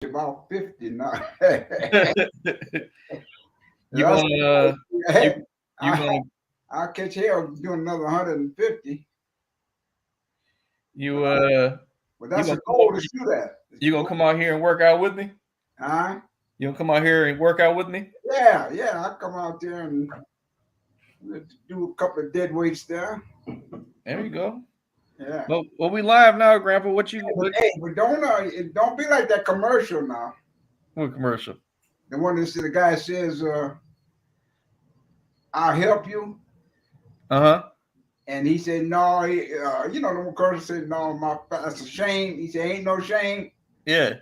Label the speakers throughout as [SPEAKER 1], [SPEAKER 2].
[SPEAKER 1] about 50 now.
[SPEAKER 2] You
[SPEAKER 1] That's,
[SPEAKER 2] gonna you you
[SPEAKER 1] I,
[SPEAKER 2] gonna
[SPEAKER 1] I'll catch hell doing another 150.
[SPEAKER 2] you
[SPEAKER 1] But, but
[SPEAKER 2] you
[SPEAKER 1] that's
[SPEAKER 2] gonna
[SPEAKER 1] a
[SPEAKER 2] come
[SPEAKER 1] goal
[SPEAKER 2] out,
[SPEAKER 1] to do that.
[SPEAKER 2] you gonna come out here and work out with me?
[SPEAKER 1] Huh?
[SPEAKER 2] You gonna come out here and work out with me?
[SPEAKER 1] Yeah. I come out there and do a couple of dead weights there.
[SPEAKER 2] There you go.
[SPEAKER 1] Yeah.
[SPEAKER 2] Well, we live now, Grandpa. What you
[SPEAKER 1] But don't be like that commercial now.
[SPEAKER 2] what commercial?
[SPEAKER 1] The one that the guy says, "I'll help you,"
[SPEAKER 2] Uh-huh.
[SPEAKER 1] and he said, "No." The commercial said, "No, that's a shame." He said, "Ain't no shame."
[SPEAKER 2] Yeah.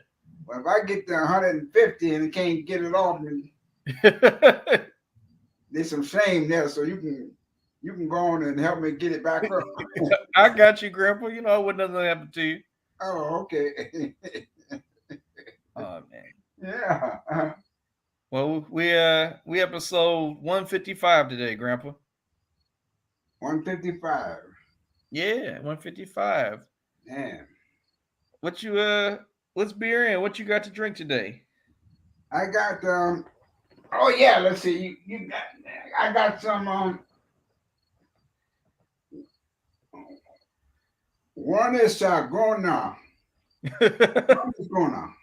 [SPEAKER 1] But if I get to 150 and can't get it off, then there's some shame there. So you can go on and help me get it back up.
[SPEAKER 2] I got you, Grandpa. You know I wouldn't nothing happen to you.
[SPEAKER 1] Oh, okay.
[SPEAKER 2] Oh man.
[SPEAKER 1] Yeah.
[SPEAKER 2] Well, we episode 155 today, Grandpa.
[SPEAKER 1] 155.
[SPEAKER 2] Yeah, 155.
[SPEAKER 1] Man,
[SPEAKER 2] What you What's beer in? What you got to drink today?
[SPEAKER 1] I got Oh yeah, let's see. You got. I got some one is Gona. One is Gona.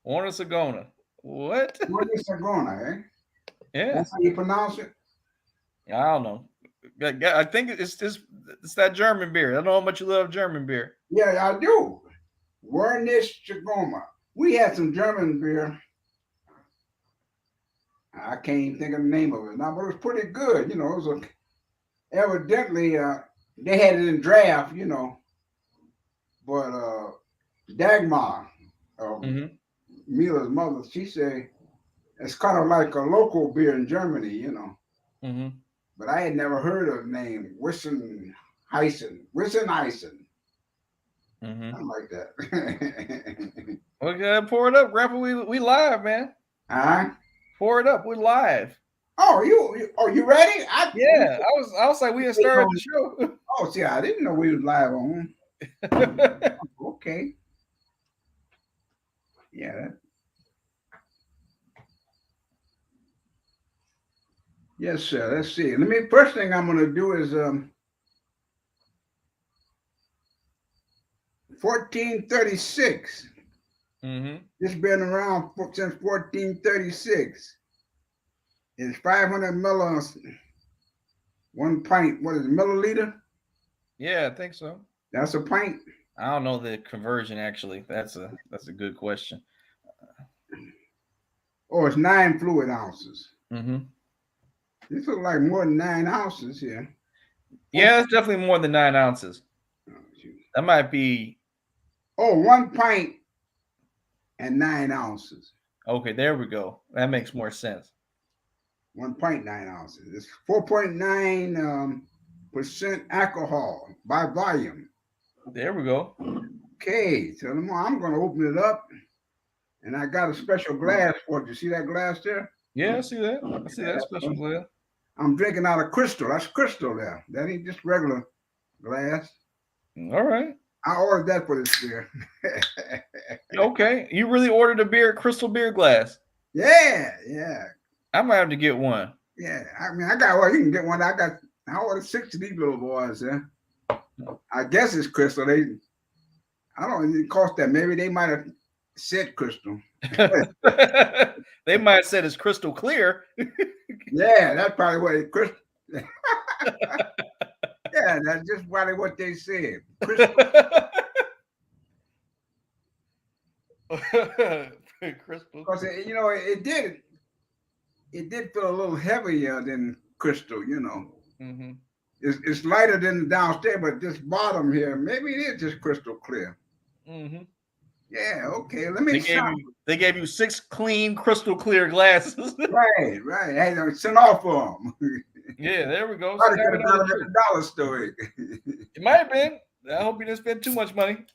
[SPEAKER 2] Warner Sagona. What?
[SPEAKER 1] One is Gona, eh?
[SPEAKER 2] Yeah.
[SPEAKER 1] That's how you pronounce it.
[SPEAKER 2] I don't know. I think it's that German beer. I don't know how much you love German beer.
[SPEAKER 1] Yeah, I do. Wernisch Chagoma. We had some German beer. I can't even think of the name of it now, but it was pretty good. It was evidently they had it in draft. But Dagmar, uh,
[SPEAKER 2] Mm-hmm.
[SPEAKER 1] Mila's mother, she said it's kind of like a local beer in Germany.
[SPEAKER 2] Mm-hmm.
[SPEAKER 1] But I had never heard of the name Wissenheisen,
[SPEAKER 2] Mm-hmm.
[SPEAKER 1] something like that.
[SPEAKER 2] Okay, pour it up, Grandpa. We live, man.
[SPEAKER 1] Huh?
[SPEAKER 2] Pour it up. We live.
[SPEAKER 1] Oh, you ready?
[SPEAKER 2] Yeah, I was like, we had started the
[SPEAKER 1] Oh, see, I didn't know we was live on.
[SPEAKER 2] show.
[SPEAKER 1] Okay, yeah, yes, sir. Let's see. First thing I'm gonna do is 1436.
[SPEAKER 2] Mm-hmm.
[SPEAKER 1] It's been around since 1436. It's 500 milliliters, 1 pint. What is it, milliliter?
[SPEAKER 2] Yeah, I think so.
[SPEAKER 1] That's a pint.
[SPEAKER 2] I don't know the conversion actually. That's a good question.
[SPEAKER 1] Or it's 9 fluid ounces.
[SPEAKER 2] Mm-hmm.
[SPEAKER 1] This looks like more than 9 ounces here. Oh,
[SPEAKER 2] Yeah, it's definitely more than 9 ounces.
[SPEAKER 1] shoot.
[SPEAKER 2] That might be
[SPEAKER 1] 1 pint and 9 ounces.
[SPEAKER 2] okay. There we go. That makes more sense.
[SPEAKER 1] 1 pint, 9 ounces. It's 4.9 percent alcohol by volume.
[SPEAKER 2] There we go.
[SPEAKER 1] Okay, so I'm going to open it up, and I got a special glass for it. You see that glass there?
[SPEAKER 2] Yeah, I see that. I see that
[SPEAKER 1] Yeah,
[SPEAKER 2] special glass.
[SPEAKER 1] I'm drinking out of crystal. That's crystal there. That ain't just regular glass.
[SPEAKER 2] All right.
[SPEAKER 1] I ordered that for this beer.
[SPEAKER 2] Okay. You really ordered a beer, crystal beer glass.
[SPEAKER 1] Yeah.
[SPEAKER 2] I might have to get one.
[SPEAKER 1] Yeah, I mean, I got you can get one. I ordered 6 of these little boys. Yeah, I guess it's crystal. I don't know. It cost that. Maybe they might have said crystal.
[SPEAKER 2] They might have said it's crystal clear.
[SPEAKER 1] Yeah, that's probably what it crystal. Yeah, that's just probably what they said. Crystal.
[SPEAKER 2] Crystal.
[SPEAKER 1] Because it did feel a little heavier than crystal.
[SPEAKER 2] Mm-hmm.
[SPEAKER 1] It's lighter than the downstairs, but this bottom here, maybe it is just crystal clear.
[SPEAKER 2] Mm-hmm.
[SPEAKER 1] Yeah, okay. Let me stop.
[SPEAKER 2] They gave you 6 clean crystal clear glasses.
[SPEAKER 1] Right. Hey, don't send off for them.
[SPEAKER 2] Yeah, there we go.
[SPEAKER 1] Probably
[SPEAKER 2] Send out
[SPEAKER 1] could have got
[SPEAKER 2] another
[SPEAKER 1] them at
[SPEAKER 2] two.
[SPEAKER 1] the dollar store.
[SPEAKER 2] It might have been. I hope you didn't spend too much money.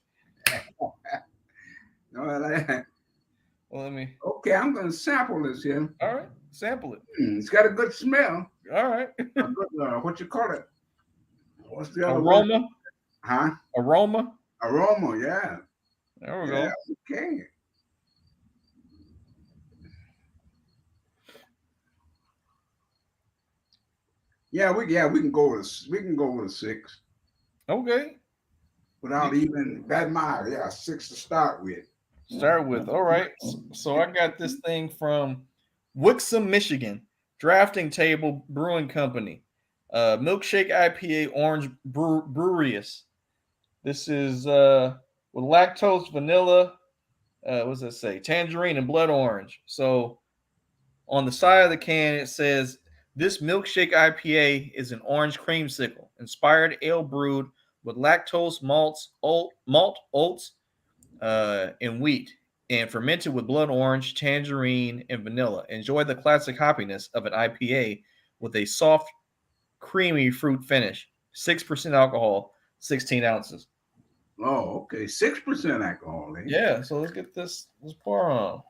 [SPEAKER 1] No, like,
[SPEAKER 2] Well, let me.
[SPEAKER 1] okay, I'm going to sample this here.
[SPEAKER 2] All right, sample it.
[SPEAKER 1] It's got a good smell.
[SPEAKER 2] All right.
[SPEAKER 1] A good, what you call it? What's the other word?
[SPEAKER 2] Aroma.
[SPEAKER 1] Huh?
[SPEAKER 2] Aroma.
[SPEAKER 1] Aroma, yeah.
[SPEAKER 2] There we
[SPEAKER 1] Yeah,
[SPEAKER 2] go.
[SPEAKER 1] okay. Yeah, we can go with a 6
[SPEAKER 2] Okay.
[SPEAKER 1] without even that mile. Yeah, 6 to start with.
[SPEAKER 2] Start with. All right. So I got this thing from Wixom, Michigan, Drafting Table Brewing Company. Milkshake IPA Orange Breweryist. This is with lactose, vanilla, what does it say? Tangerine and blood orange. So on the side of the can, it says this milkshake IPA is an orange creamsicle inspired ale brewed with lactose, malt, oats, and wheat, and fermented with blood orange, tangerine, and vanilla. Enjoy the classic hoppiness of an IPA with a soft, creamy fruit finish. 6% alcohol, 16 ounces.
[SPEAKER 1] Oh, okay. 6% alcohol, eh?
[SPEAKER 2] Yeah, so let's get this. Let's pour on.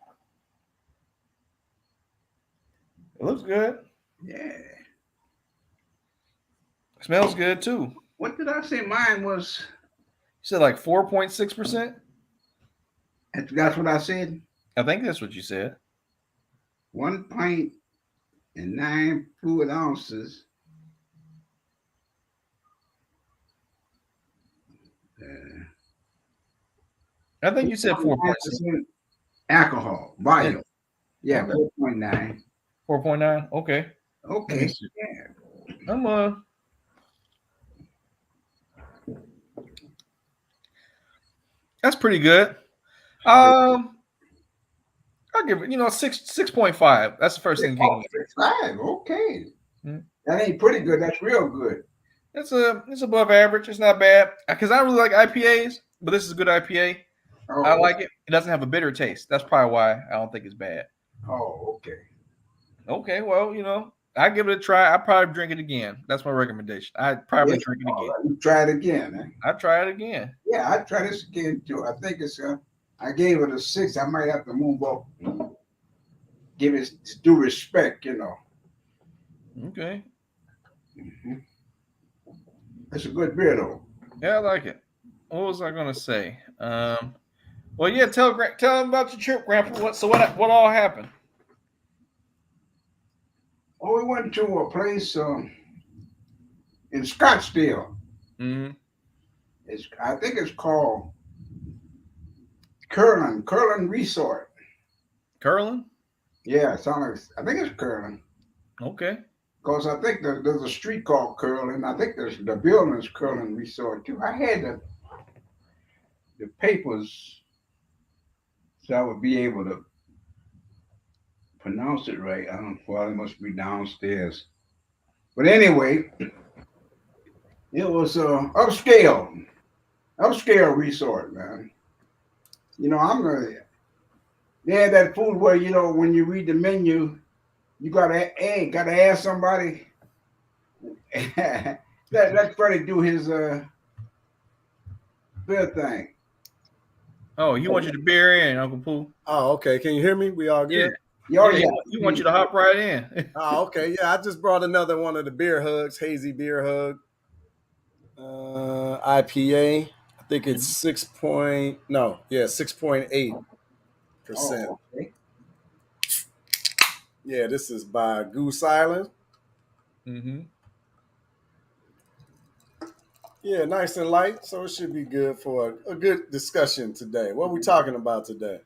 [SPEAKER 2] It looks good.
[SPEAKER 1] Yeah.
[SPEAKER 2] Smells good too. You
[SPEAKER 1] What did I say? Mine was.
[SPEAKER 2] said like 4.6%.
[SPEAKER 1] That's what I said.
[SPEAKER 2] I think that's what you said.
[SPEAKER 1] 1 pint and 9 fluid ounces. Uh,
[SPEAKER 2] I think you said 4.6.
[SPEAKER 1] 4.9% alcohol
[SPEAKER 2] Yeah.
[SPEAKER 1] volume. Yeah,
[SPEAKER 2] Okay.
[SPEAKER 1] 4.9.
[SPEAKER 2] 4.9. Okay. Let me
[SPEAKER 1] Okay.
[SPEAKER 2] see.
[SPEAKER 1] Yeah.
[SPEAKER 2] I'm That's pretty good.
[SPEAKER 1] Oh,
[SPEAKER 2] I'll give it, 6.5. That's the first thing
[SPEAKER 1] oh,
[SPEAKER 2] you
[SPEAKER 1] 6.5. Okay.
[SPEAKER 2] can get.
[SPEAKER 1] That ain't pretty good. That's real good.
[SPEAKER 2] It's above average. It's not bad. Because I don't really like IPAs, but this is a good IPA. I
[SPEAKER 1] Oh,
[SPEAKER 2] like it. It doesn't have a bitter taste. That's probably why I don't think it's bad.
[SPEAKER 1] oh, okay.
[SPEAKER 2] Okay, well, I give it a try. I probably drink it again. That's my recommendation. I'd probably
[SPEAKER 1] Yeah.
[SPEAKER 2] drink it
[SPEAKER 1] All
[SPEAKER 2] again.
[SPEAKER 1] right. You try it again. Eh?
[SPEAKER 2] I'd try it again.
[SPEAKER 1] Yeah, I try this again too. I think it's. I gave it a 6. I might have to move up. Give it due respect.
[SPEAKER 2] Okay.
[SPEAKER 1] Mhm. It's a good beer though.
[SPEAKER 2] Yeah, I like it. What was I gonna say? Well, yeah. Tell them about your trip, Grandpa. What all happened?
[SPEAKER 1] Oh, we went to a place in Scottsdale.
[SPEAKER 2] Mm-hmm.
[SPEAKER 1] I think it's called Curlin Resort.
[SPEAKER 2] Curling.
[SPEAKER 1] Yeah, I think it's Curlin
[SPEAKER 2] Okay.
[SPEAKER 1] because I think there's a street called Curlin. I think there's the building is Curlin Resort too. I had the papers so I would be able to pronounce it right. I don't. Well, it must be downstairs. But anyway, it was upscale resort, man. I'm gonna. They had that food where when you read the menu, you gotta ask somebody. Let Freddie do his beer thing.
[SPEAKER 2] Oh, he wants you to beer in, Uncle Pooh.
[SPEAKER 3] Oh, okay. Can you hear me? We all
[SPEAKER 2] Yeah.
[SPEAKER 3] good?
[SPEAKER 1] Oh
[SPEAKER 2] Yeah.
[SPEAKER 1] yeah,
[SPEAKER 2] He wants you to hop right in.
[SPEAKER 3] Oh, okay. Yeah, I just brought another one of the beer hugs, hazy beer hug, IPA. I think it's 6.8%.
[SPEAKER 1] oh okay.
[SPEAKER 3] Yeah, this is by Goose Island.
[SPEAKER 2] Mm-hmm.
[SPEAKER 3] Yeah, nice and light, so it should be good for a good discussion today. What are we talking about today?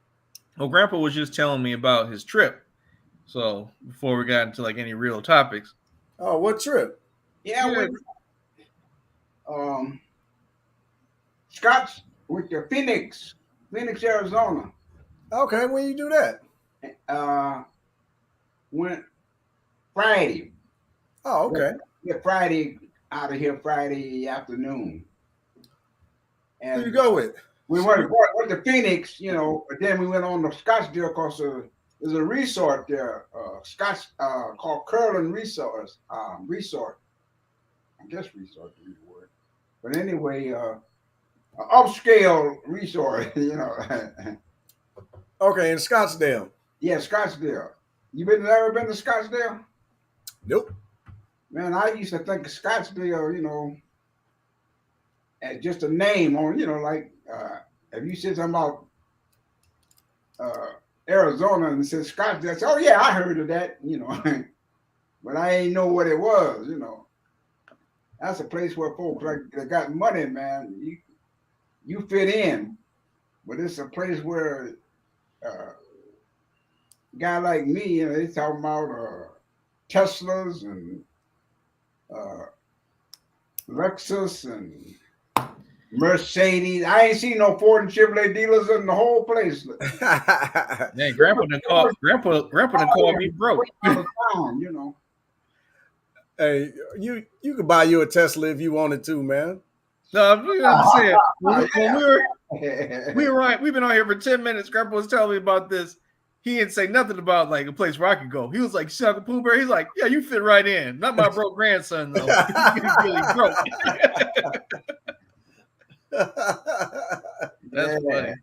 [SPEAKER 2] Well, Grandpa was just telling me about his trip. So before we got into like any real topics,
[SPEAKER 3] Oh, what trip?
[SPEAKER 1] Yeah,
[SPEAKER 2] yeah.
[SPEAKER 1] with um Scott's with the Phoenix, Arizona.
[SPEAKER 3] Okay, when you do that?
[SPEAKER 1] Uh, went Friday.
[SPEAKER 3] Oh, okay.
[SPEAKER 1] Yeah, Friday out of here Friday afternoon,
[SPEAKER 3] Who you
[SPEAKER 1] and
[SPEAKER 3] go with?
[SPEAKER 1] we went to Phoenix, but then we went on to Scottsdale because there's a resort there, called Curlin Resort. I guess resort is the word. But anyway, upscale resort.
[SPEAKER 3] Okay, in Scottsdale.
[SPEAKER 1] Yeah, Scottsdale. Ever been to Scottsdale?
[SPEAKER 3] Nope.
[SPEAKER 1] Man, I used to think of Scottsdale, as just a name on, like if you said something about uh, Arizona and said Scottsdale, I said, oh yeah, I heard of that, but I ain't know what it was. That's a place where folks like that got money, man. You fit in, but it's a place where uh, a guy like me, they talking about Teslas and uh, Lexus and Mercedes. I ain't seen no Ford and Chevrolet dealers in the whole place.
[SPEAKER 2] Man, Grandpa done called me broke.
[SPEAKER 1] Out of town.
[SPEAKER 3] Hey, you could buy you a Tesla if you wanted to, man.
[SPEAKER 2] No, I'm just saying. When
[SPEAKER 1] Yeah.
[SPEAKER 2] we were right, we've been on here for 10 minutes. Grandpa was telling me about this. He didn't say nothing about like a place where I could go. He was like, Uncle Pooh Bear. He's like, yeah, you fit right in. Not my broke grandson though. He's really broke. That's funny.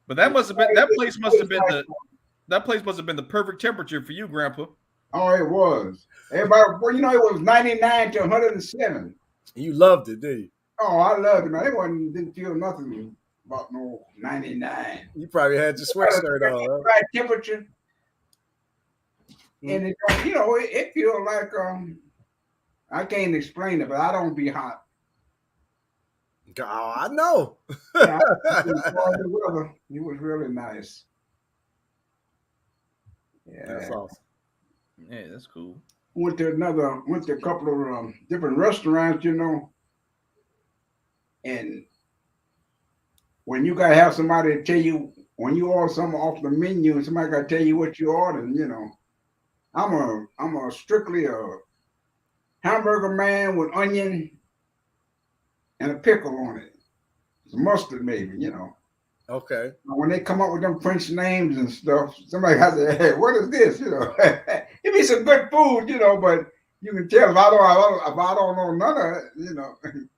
[SPEAKER 2] But that place must have been the perfect temperature for you, Grandpa.
[SPEAKER 1] Oh, it was. Everybody, well, it was 99 to 107.
[SPEAKER 3] You loved it, did you?
[SPEAKER 1] Oh, I loved it, man. It didn't feel nothing about no 99.
[SPEAKER 3] You probably had your sweatshirt on.
[SPEAKER 1] Right temperature. And it feels like I can't explain it, but I don't be hot.
[SPEAKER 3] Oh, I know.
[SPEAKER 1] Yeah, the weather. It was really nice. Yeah,
[SPEAKER 3] That's awesome.
[SPEAKER 2] Yeah, that's cool.
[SPEAKER 1] went to a couple of different restaurants, and when you gotta have somebody to tell you when you order something off the menu, and somebody gotta tell you what you ordered, I'm a strictly a hamburger man with onion and a pickle on it, some mustard maybe.
[SPEAKER 3] Okay.
[SPEAKER 1] When they come up with them French names and stuff, somebody has to say, hey, what is this? It be some good food, but you can tell if I don't know none of it,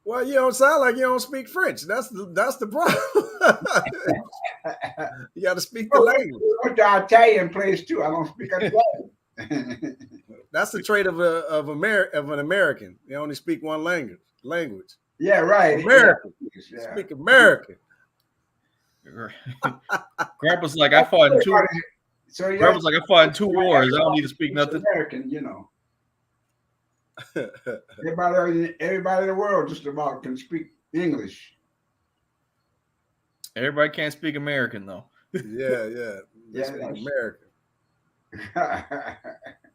[SPEAKER 3] Well, you don't sound like you don't speak French. That's the problem. You got to speak the language.
[SPEAKER 1] I went to Italian place too. I don't speak Italian.
[SPEAKER 3] That's the trait of an American. They only speak one language.
[SPEAKER 1] Yeah, right.
[SPEAKER 3] American.
[SPEAKER 1] Yeah.
[SPEAKER 3] Speak American.
[SPEAKER 2] Grandpa's like, I fought in two. Grandpa's like, I fought in 2 wars. I don't need to speak nothing.
[SPEAKER 1] American, Everybody in the world just about can speak English.
[SPEAKER 2] Everybody can't speak American though.
[SPEAKER 3] Yeah. They speak American.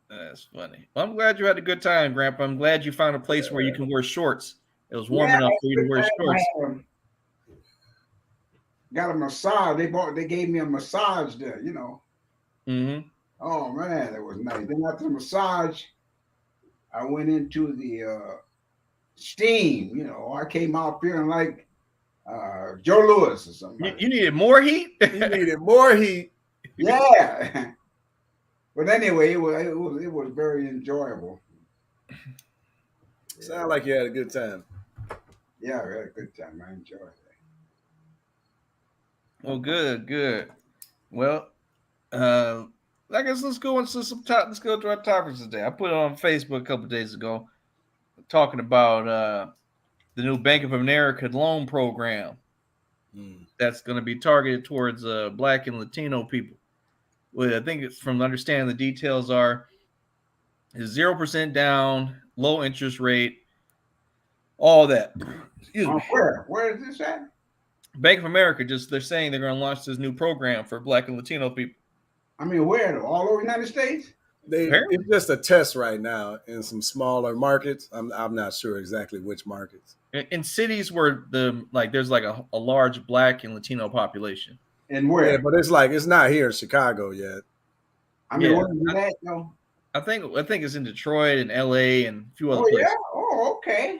[SPEAKER 2] That's funny. Well, I'm glad you had a good time, Grandpa. I'm glad you found a place where you can wear shorts. It was warm enough for you to wear shorts.
[SPEAKER 1] Got a massage. They gave me a massage there,
[SPEAKER 2] Mm-hmm.
[SPEAKER 1] Oh man, it was nice. Then after the massage, I went into the steam. I came out feeling like Joe Louis or something.
[SPEAKER 2] You needed more heat.
[SPEAKER 3] You needed more heat.
[SPEAKER 1] Yeah. But anyway, it was very enjoyable.
[SPEAKER 3] Sound like you had a good time.
[SPEAKER 1] Yeah, we had a good time. I enjoyed it.
[SPEAKER 2] Well, good. Well, I guess let's go into let's go to our topics today. I put it on Facebook a couple of days ago, talking about the new Bank of America loan program that's going to be targeted towards Black and Latino people. Well, I think it's from understanding the details are is 0% down, low interest rate, all that. Excuse me.
[SPEAKER 1] Where is this at?
[SPEAKER 2] Bank of America, they're saying they're going to launch this new program for Black and Latino people.
[SPEAKER 1] I mean, where? All over the United States?
[SPEAKER 3] It's just a test right now in some smaller markets. I'm not sure exactly which markets.
[SPEAKER 2] In cities where there's like a large Black and Latino population.
[SPEAKER 1] And where?
[SPEAKER 3] Yeah, but it's not here in Chicago yet.
[SPEAKER 1] I mean, where is that though?
[SPEAKER 2] I think it's in Detroit and LA and a few other places.
[SPEAKER 1] Yeah? Oh, okay.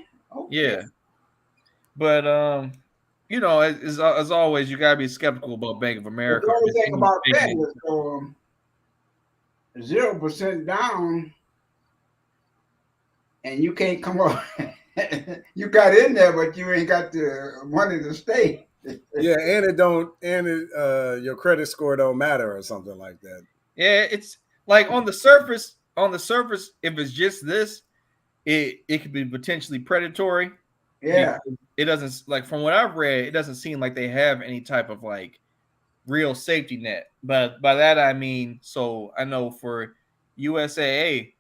[SPEAKER 2] Yeah. But as always, you gotta be skeptical about Bank of America.
[SPEAKER 1] The only thing about that is 0% down, and you can't come up. You got in there, but you ain't got the money to stay.
[SPEAKER 3] Yeah, and your credit score don't matter or something like that.
[SPEAKER 2] Yeah, it's like on the surface, if it's just this, it could be potentially predatory.
[SPEAKER 1] Yeah.
[SPEAKER 2] It doesn't, like, from what I've read, it doesn't seem like they have any type of like real safety net. But by that I mean, so I know for USAA,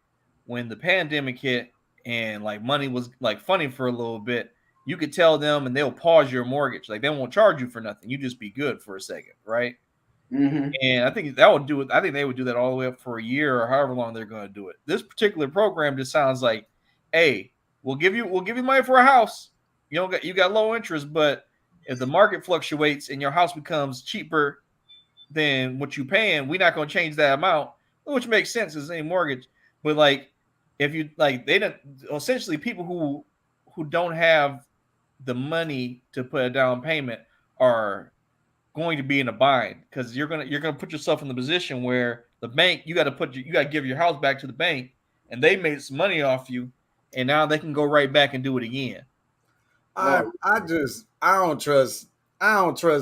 [SPEAKER 2] when the pandemic hit, and like money was like funny for a little bit, you could tell them and they'll pause your mortgage. Like they won't charge you for nothing. You just be good for a second, right?
[SPEAKER 1] Mm-hmm.
[SPEAKER 2] And I think that would do it. I think they would do that all the way up for a year or however long they're going to do it. This particular program just sounds like, hey, we'll give you money for a house. You got low interest, but if the market fluctuates and your house becomes cheaper than what you paying, we're not going to change that amount, which makes sense as any mortgage. But like, if you like, they don't essentially people who don't have the money to put a down payment are going to be in a bind because you're gonna put yourself in the position where the bank you got to give your house back to the bank and they made some money off you and now they can go right back and do it again.
[SPEAKER 3] I
[SPEAKER 1] Oh,
[SPEAKER 3] I just I don't trust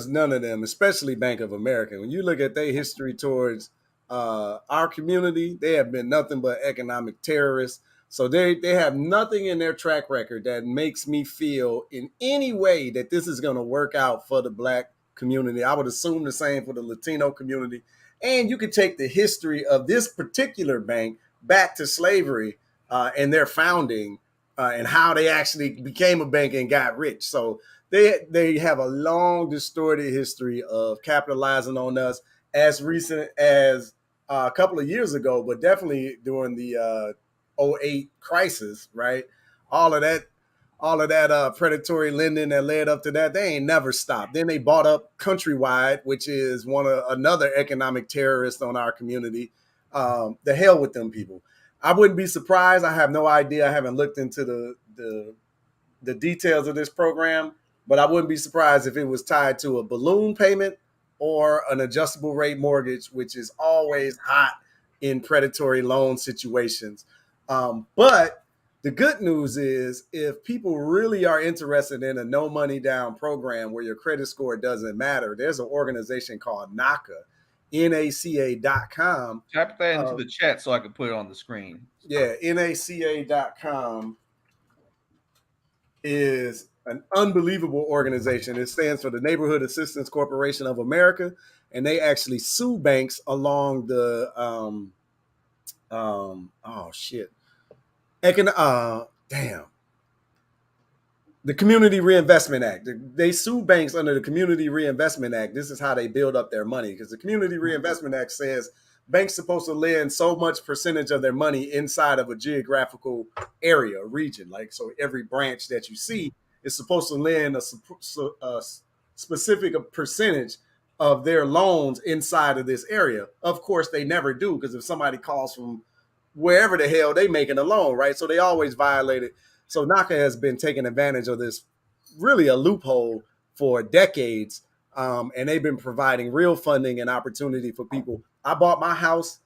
[SPEAKER 3] none of them, especially Bank of America. When you look at their history towards our community, they have been nothing but economic terrorists. So they have nothing in their track record that makes me feel in any way that this is going to work out for the black community. I would assume the same for the Latino community. And you could take the history of this particular bank back to slavery and their founding and how they actually became a bank and got rich. So they have a long distorted history of capitalizing on us as recent as a couple of years ago, but definitely during the '08 crisis, right? All of that, all of that predatory lending that led up to that, they ain't never stopped. Then they bought up Countrywide, which is another economic terrorist on our community. The hell with them people. I wouldn't be surprised. I have no idea. I haven't looked into the details of this program, but I wouldn't be surprised if it was tied to a balloon payment or an adjustable rate mortgage, which is always hot in predatory loan situations. But the good news is if people really are interested in a no money down program where your credit score doesn't matter, there's an organization called NACA, NACA.com.
[SPEAKER 2] Type that into the chat so I can put it on the screen.
[SPEAKER 3] Yeah, NACA.com is an unbelievable organization. It stands for the Neighborhood Assistance Corporation of America, and they actually sue banks along the oh shit, damn, the Community Reinvestment Act. They sue banks under the Community Reinvestment Act. This is how they build up their money because the Community Reinvestment Act says banks supposed to lend so much percentage of their money inside of a geographical area, region. Like so, every branch that you see is supposed to lend a specific percentage of their loans inside of this area. Of course, they never do because if somebody calls from wherever the hell they making a loan, right? So they always violate it. So NACA has been taking advantage of this, really a loophole for decades, and they've been providing real funding and opportunity for people. I bought my house.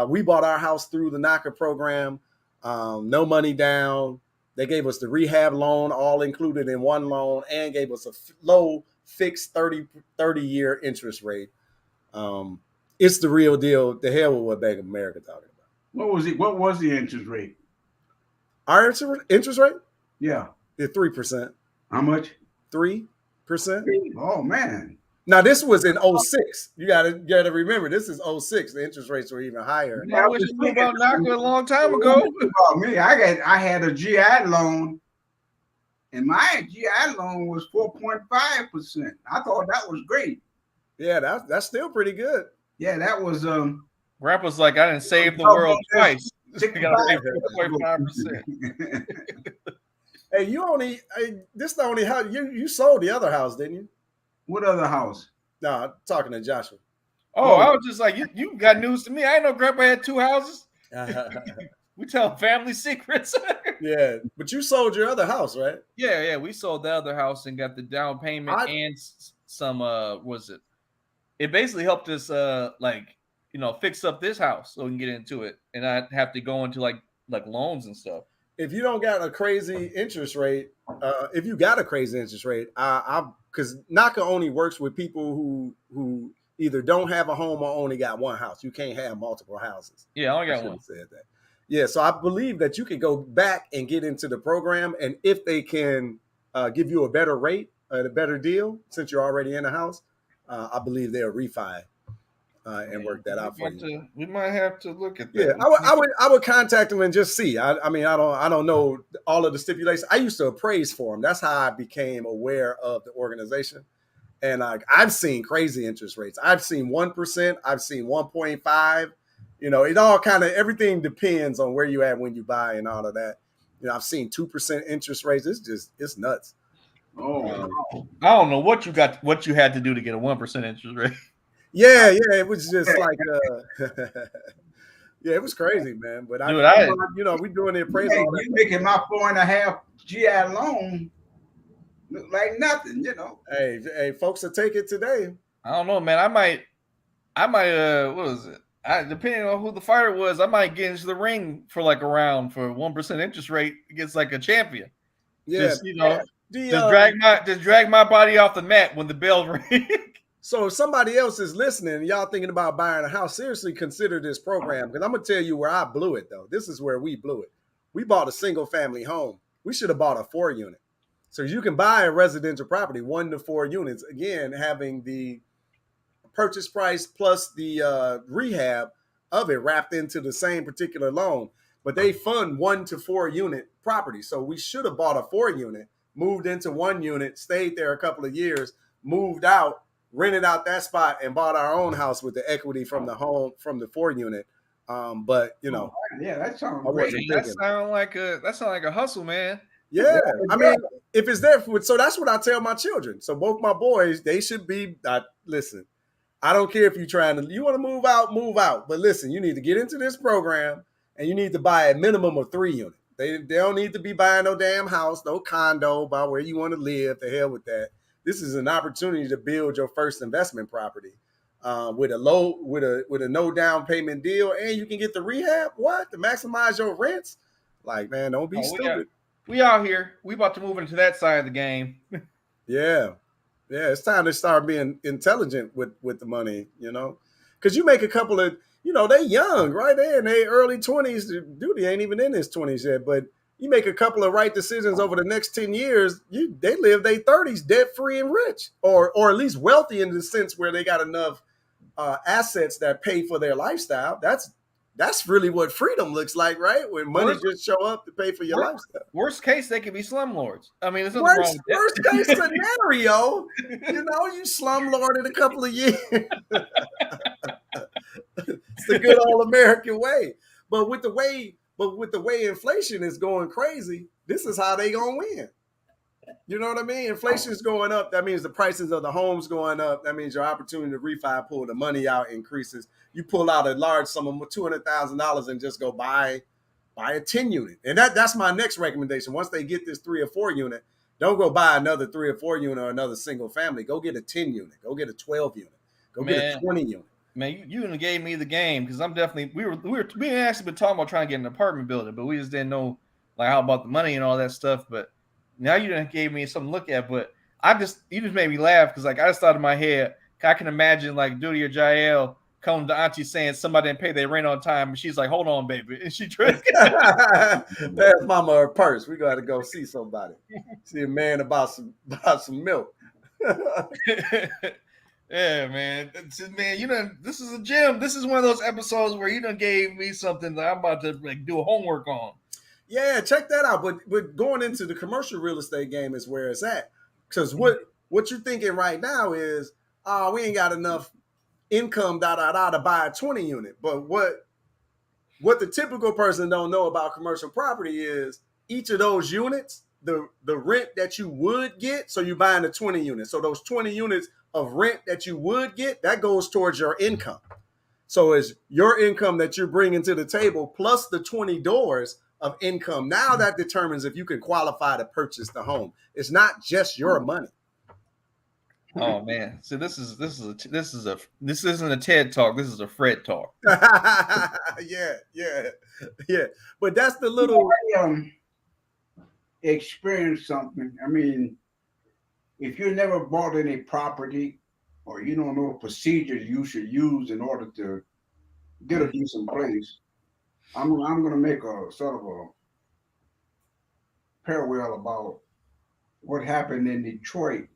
[SPEAKER 3] We bought our house through the NACA program. No money down. They gave us the rehab loan, all included in one loan, and gave us a low fixed 30-year interest rate. It's the real deal. The hell with what Bank of America talking about.
[SPEAKER 1] What was the interest rate?
[SPEAKER 3] Our interest rate
[SPEAKER 1] Yeah.
[SPEAKER 3] is 3%.
[SPEAKER 1] How much?
[SPEAKER 3] 3%.
[SPEAKER 1] Oh man.
[SPEAKER 3] Now this was in 06. You gotta remember this is 06. The interest rates were even higher.
[SPEAKER 2] Yeah, I wish you knew about NACA a long time ago.
[SPEAKER 1] About me, I had a GI loan, and my GI loan was 4.5%. I thought that was great.
[SPEAKER 3] Yeah, that's still pretty good.
[SPEAKER 1] Yeah, that was
[SPEAKER 2] Grandpa's like, I didn't save the world twice. I gotta pay 4.5%.
[SPEAKER 3] Hey, this the only house you sold the other house, didn't you?
[SPEAKER 1] What other house?
[SPEAKER 3] No, I'm talking to Joshua.
[SPEAKER 2] Oh, I was just like, you got news to me. I didn't know Grandpa had 2 houses. We tell family secrets.
[SPEAKER 3] Yeah, but you sold your other house, right?
[SPEAKER 2] Yeah, we sold the other house and got the down payment and some was it? It basically helped us fix up this house so we can get into it and not have to go into like loans and stuff.
[SPEAKER 3] If you don't got a crazy interest rate, if you got a crazy interest rate, because NACA only works with people who either don't have a home or only got one house. You can't have multiple houses.
[SPEAKER 2] Yeah, I only got one.
[SPEAKER 3] Said that. Yeah, so I believe that you can go back and get into the program, and if they can give you a better rate, a better deal, since you're already in the house, I believe they'll refi and
[SPEAKER 2] Man,
[SPEAKER 3] work that out for you.
[SPEAKER 2] we might have to look at
[SPEAKER 3] Yeah,
[SPEAKER 2] that.
[SPEAKER 3] I would contact him and just see. I mean, I don't know all of the stipulations. I used to appraise for him. That's how I became aware of the organization. And like I've seen crazy interest rates. I've seen 1%. I've seen 1.5. You know, it all kind of everything depends on where you at when you buy and all of that. You know, I've seen 2% interest rates. It's nuts.
[SPEAKER 1] Oh,
[SPEAKER 3] Um,
[SPEAKER 1] wow.
[SPEAKER 2] I don't know what you had to do to get a 1% interest rate.
[SPEAKER 3] yeah, it was just like yeah, it was crazy, man. But
[SPEAKER 2] Dude,
[SPEAKER 3] you know, we doing the appraisal,
[SPEAKER 1] Hey,
[SPEAKER 3] all that
[SPEAKER 1] you
[SPEAKER 3] stuff.
[SPEAKER 1] making my 4.5 GI loan look like nothing, you know.
[SPEAKER 3] Hey, folks will take it today.
[SPEAKER 2] I don't know, man. I might what was it? Depending on who the fighter was, I might get into the ring for like a round for 1% interest rate against like a champion.
[SPEAKER 3] Yeah,
[SPEAKER 2] Just
[SPEAKER 1] Yeah.
[SPEAKER 3] the
[SPEAKER 2] just drag my body off the mat when the bell rings.
[SPEAKER 3] so if somebody else is listening, and y'all thinking about buying a house, seriously consider this program because I'm gonna tell you where I blew it though. This is where we blew it. We bought a single family home. We should have bought a 4 unit. So you can buy a residential property, 1 to 4 units. Again, having the purchase price plus the rehab of it wrapped into the same particular loan. But they fund 1 to 4 unit property. So we should have bought a 4 unit, moved into 1 unit, stayed there a couple of years, moved out, rented out that spot, and bought our own house with the equity from the home from the 4 unit. But you
[SPEAKER 1] Oh,
[SPEAKER 3] know,
[SPEAKER 1] yeah, that sounds
[SPEAKER 3] I
[SPEAKER 1] great.
[SPEAKER 3] wasn't
[SPEAKER 2] that
[SPEAKER 3] thinking.
[SPEAKER 2] sound like a hustle, man.
[SPEAKER 3] Yeah,
[SPEAKER 1] Yeah,
[SPEAKER 3] I mean, if it's there for, so that's what I tell my children. So both my boys, they should be. Listen, I don't care if you're trying to, you want to move out, move out. But listen, you need to get into this program and you need to buy a minimum of 3 units. They don't need to be buying no damn house, no condo, by where you want to live. The hell with that. This is an opportunity to build your first investment property with a with a no down payment deal, and you can get the rehab. What to maximize your rents? Like man, don't be
[SPEAKER 2] Oh,
[SPEAKER 3] stupid.
[SPEAKER 2] we out here. We about to move into that side of the game.
[SPEAKER 3] Yeah, yeah, it's time to start being intelligent with the money, you know, because you make a couple of, you know, they young, right? They in their early 20s. Duty ain't even in his 20s yet, but you make a couple of right decisions over the next 10 years. They live their 30s debt free and rich, or at least wealthy in the sense where they got enough assets that pay for their lifestyle. That's really what freedom looks like, right? When money
[SPEAKER 2] Worst,
[SPEAKER 3] just show up to pay for your
[SPEAKER 2] worst,
[SPEAKER 3] lifestyle.
[SPEAKER 2] worst case, they could be slumlords. I mean, there's nothing wrong
[SPEAKER 3] Worst case
[SPEAKER 2] with
[SPEAKER 3] scenario,
[SPEAKER 2] that.
[SPEAKER 3] you know, you slumlord in a couple of years. It's the good old American way. But with the way inflation is going crazy, this is how they gonna win. You know what I mean? Inflation is going up. That means the prices of the homes going up. That means your opportunity to refi, pull the money out increases. You pull out a large sum of $200,000 and just go buy a 10 unit. And that's my next recommendation. Once they get this 3 or 4 unit, don't go buy another 3 or 4 unit or another single family. Go get a 10 unit. Go get a 12 unit. Go get a
[SPEAKER 2] Man,
[SPEAKER 3] 20 unit.
[SPEAKER 2] man, you gave me the game because I'm definitely we actually been talking about trying to get an apartment building, but we just didn't know like how about the money and all that stuff. But now you done gave me something to look at. But you just made me laugh because like I just thought in my head I can imagine like Duty or Jael coming to Auntie saying somebody didn't pay their rent on time, and she's like, "Hold on, baby," and she tries.
[SPEAKER 3] Pass mama her purse. We got to go see somebody. See a man about some milk.
[SPEAKER 2] Yeah, man. Man, this is a gem. This is one of those episodes where you done gave me something that I'm about to like do a homework on.
[SPEAKER 3] Yeah, check that out. But going into the commercial real estate game is where it's at. Because what you're thinking right now is, we ain't got enough income to buy a 20 unit. But what the typical person don't know about commercial property is each of those units, the rent that you would get, so you're buying a 20 unit. So those 20 units of rent that you would get, that goes towards your income. So it's your income that you're bringing to the table plus the 20 doors of income. Now that determines if you can qualify to purchase the home. It's not just your money.
[SPEAKER 2] Oh man, so this isn't a TED talk. This is a Fred talk.
[SPEAKER 3] yeah. But that's the little.
[SPEAKER 1] I experienced something. I mean, if you never bought any property or you don't know the procedures you should use in order to get a decent place, I'm going to make a sort of a parallel about what happened in Detroit.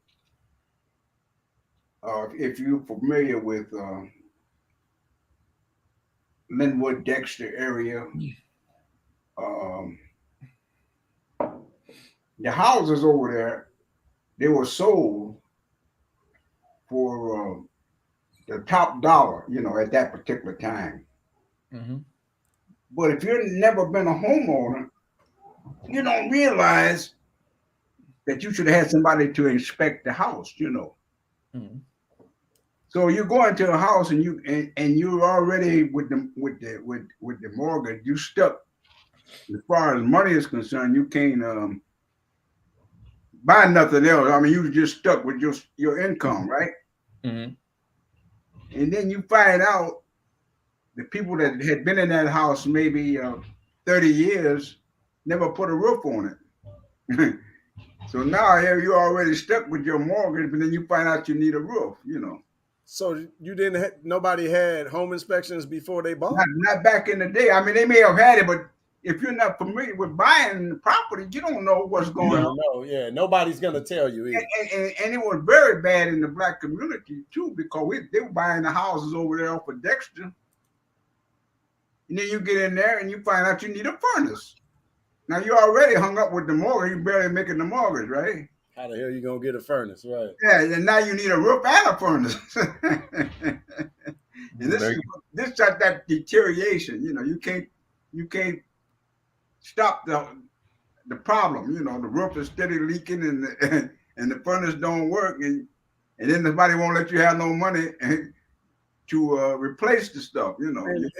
[SPEAKER 1] If you're familiar with Linwood, Dexter area. Um, the houses over there, they were sold for the top dollar, at that particular time.
[SPEAKER 2] Mm-hmm.
[SPEAKER 1] But if you've never been a homeowner, you don't realize that you should have had somebody to inspect the house.
[SPEAKER 2] Mm-hmm.
[SPEAKER 1] So you go into a house and you're already with the mortgage, you stuck. As far as money is concerned, you can't buy nothing else. I mean, you just stuck with your income, right?
[SPEAKER 2] Mm-hmm.
[SPEAKER 1] And then you find out the people that had been in that house maybe 30 years never put a roof on it. So now here you're already stuck with your mortgage, but then you find out you need a roof.
[SPEAKER 3] So you didn't. Nobody had home inspections before they bought.
[SPEAKER 1] Not back in the day. I mean, they may have had it, but if you're not familiar with buying property, you don't know what's
[SPEAKER 3] You
[SPEAKER 1] going on.
[SPEAKER 3] don't know. Yeah, nobody's gonna tell you either.
[SPEAKER 1] And it was very bad in the black community too, because they were buying the houses over there off of Dexter. And then you get in there and you find out you need a furnace. Now you already hung up with the mortgage, you're barely making the mortgage, right?
[SPEAKER 3] How the hell you gonna get a furnace, right?
[SPEAKER 1] Yeah, and now you need a roof and a furnace. And this got that deterioration. You can't stop the problem. The roof is steady leaking and the furnace don't work, and then somebody won't let you have no money to replace the stuff. Your
[SPEAKER 3] And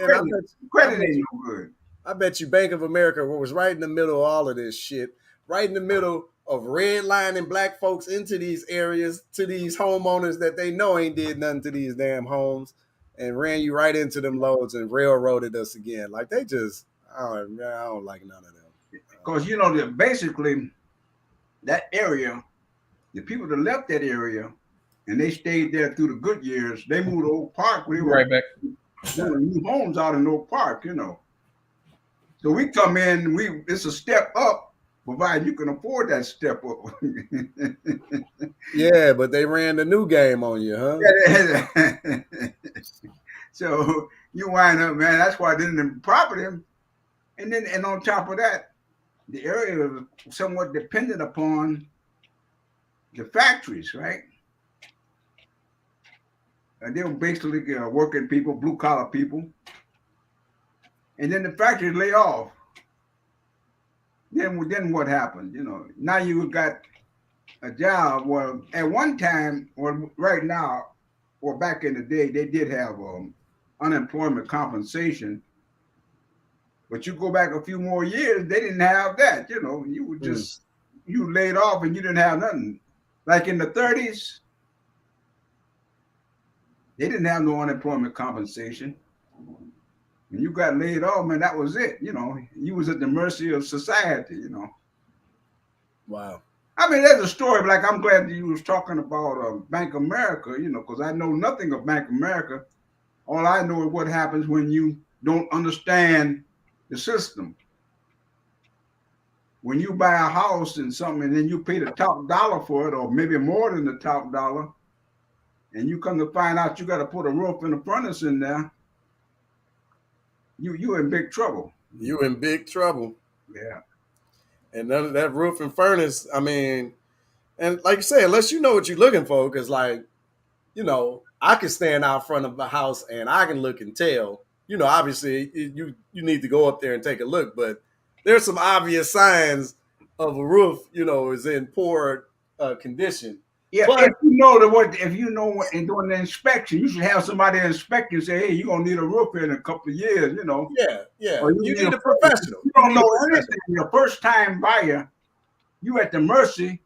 [SPEAKER 1] credit ain't no good.
[SPEAKER 3] I bet you Bank of America was right in the middle of all of this shit, right in the middle of redlining black folks into these areas, to these homeowners that they know ain't did nothing to these damn homes, and ran you right into them loads and railroaded us again. Like they just, I don't like none of them.
[SPEAKER 1] Because that basically that area, the people that left that area and they stayed there through the good years, they moved to Oak Park. We were
[SPEAKER 2] Right back.
[SPEAKER 1] new homes out in Oak Park. So we come in, it's a step up, provided you can afford that step up.
[SPEAKER 3] Yeah, but they ran the new game on you, huh?
[SPEAKER 1] So you wind up, man. That's why then the property, and on top of that, the area was somewhat dependent upon the factories, right? And they were basically working people, blue collar people, and then the factories lay off. Then what happened? Now you got a job. Well, at one time, or right now, or back in the day, they did have unemployment compensation. But you go back a few more years, they didn't have that. You were just you laid off and you didn't have nothing. Like in the 30s, they didn't have no unemployment compensation. When you got laid off, man, that was it. You was at the mercy of society.
[SPEAKER 3] Wow.
[SPEAKER 1] I mean, there's a story. Like I'm glad that you was talking about Bank of America. Because I know nothing of Bank of America. All I know is what happens when you don't understand the system. When you buy a house and something, and then you pay the top dollar for it, or maybe more than the top dollar, and you come to find out you got to put a roof and a furnace in there, you in big trouble.
[SPEAKER 3] You in big trouble.
[SPEAKER 1] Yeah.
[SPEAKER 3] And none of that roof and furnace, I mean, and like you said, unless you know what you're looking for, because I can stand out front of a house and I can look and tell. Obviously you need to go up there and take a look, but there's some obvious signs of a roof, is in poor condition.
[SPEAKER 1] Yeah,
[SPEAKER 3] but
[SPEAKER 1] if you know what, and doing the inspection, you should have somebody inspect you and say, hey, you're gonna need a roof in a couple of years,
[SPEAKER 3] Yeah.
[SPEAKER 1] Or
[SPEAKER 3] You need a professional.
[SPEAKER 1] You don't know anything. You're a first time buyer, you at the mercy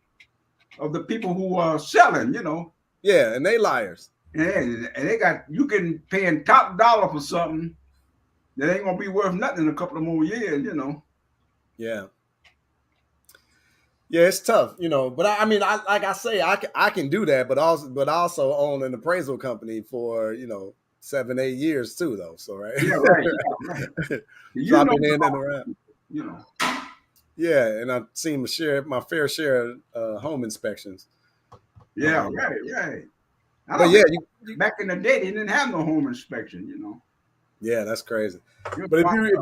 [SPEAKER 1] of the people who are selling,
[SPEAKER 3] Yeah, and they liars.
[SPEAKER 1] And they got you getting paying top dollar for something that ain't gonna be worth nothing in a couple of more years,
[SPEAKER 3] Yeah. Yeah, it's tough, But I mean, I can do that, but also own an appraisal company for 7-8 years too, though. So right.
[SPEAKER 1] Yeah, right.
[SPEAKER 3] So I've been in and around.
[SPEAKER 1] You
[SPEAKER 3] Yeah, and I've seen my fair share of home inspections.
[SPEAKER 1] Yeah, right.
[SPEAKER 3] But yeah,
[SPEAKER 1] back in the day they didn't have no home inspection,
[SPEAKER 3] Yeah, that's crazy.
[SPEAKER 1] You'll
[SPEAKER 3] But
[SPEAKER 1] find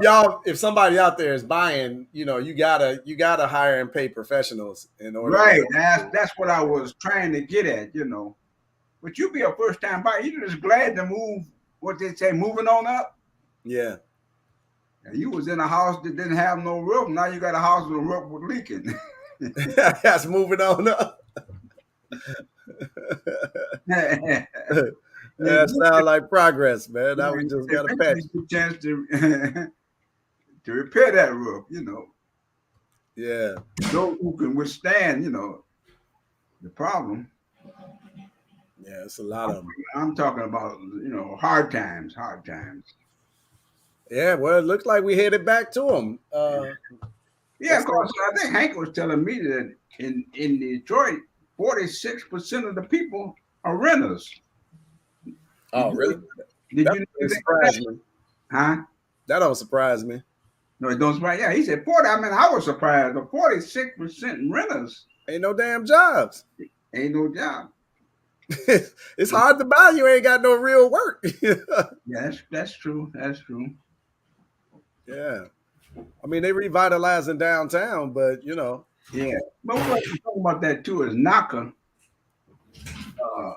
[SPEAKER 3] if somebody out there is buying, you gotta hire and pay professionals in order to be
[SPEAKER 1] right.
[SPEAKER 3] able to.
[SPEAKER 1] That's what I was trying to get at. But you be a first time buyer. You're just glad to move. What they say, moving on up.
[SPEAKER 3] Yeah.
[SPEAKER 1] And you was in a house that didn't have no roof. Now you got a house with a roof with leaking.
[SPEAKER 3] That's moving on up.
[SPEAKER 1] And
[SPEAKER 3] That sounds like progress, man. Now we
[SPEAKER 1] and
[SPEAKER 3] just got a patch.
[SPEAKER 1] eventually get a chance to to repair that roof.
[SPEAKER 3] Yeah.
[SPEAKER 1] Those who can withstand, the problem.
[SPEAKER 3] Yeah, it's a lot of them.
[SPEAKER 1] I'm talking about, hard times, hard times.
[SPEAKER 3] Yeah, well, it looks like we headed back to them.
[SPEAKER 1] Yeah, of course. I think Hank was telling me that in Detroit, 46% of the people are renters.
[SPEAKER 3] Oh, really?
[SPEAKER 1] Did
[SPEAKER 3] That
[SPEAKER 1] you know
[SPEAKER 3] doesn't
[SPEAKER 1] that?
[SPEAKER 3] surprise me.
[SPEAKER 1] Huh?
[SPEAKER 3] That don't surprise me.
[SPEAKER 1] No, it don't surprise. Yeah, he said 40. I mean, I was surprised. But 46% renters
[SPEAKER 3] Ain't no damn jobs.
[SPEAKER 1] ain't no job.
[SPEAKER 3] It's hard to buy. You ain't got no real work.
[SPEAKER 1] Yeah, that's true. That's true.
[SPEAKER 3] Yeah. I mean, they revitalizing downtown, but
[SPEAKER 1] Yeah. But we're talking about that too is NACA. Uh,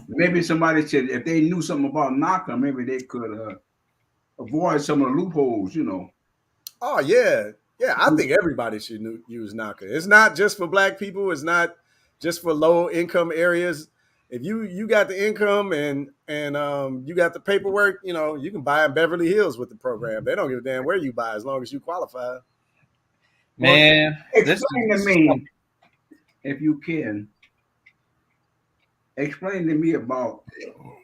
[SPEAKER 1] maybe somebody said if they knew something about NACA, maybe they could avoid some of the loopholes,
[SPEAKER 3] Oh yeah, yeah. I think everybody should use NACA. It's not just for Black people. It's not just for low income areas. If you got the income and you got the paperwork, you can buy in Beverly Hills with the program. They don't give a damn where you buy as long as you qualify.
[SPEAKER 2] Man,
[SPEAKER 1] explain to me, if you can, explain to me about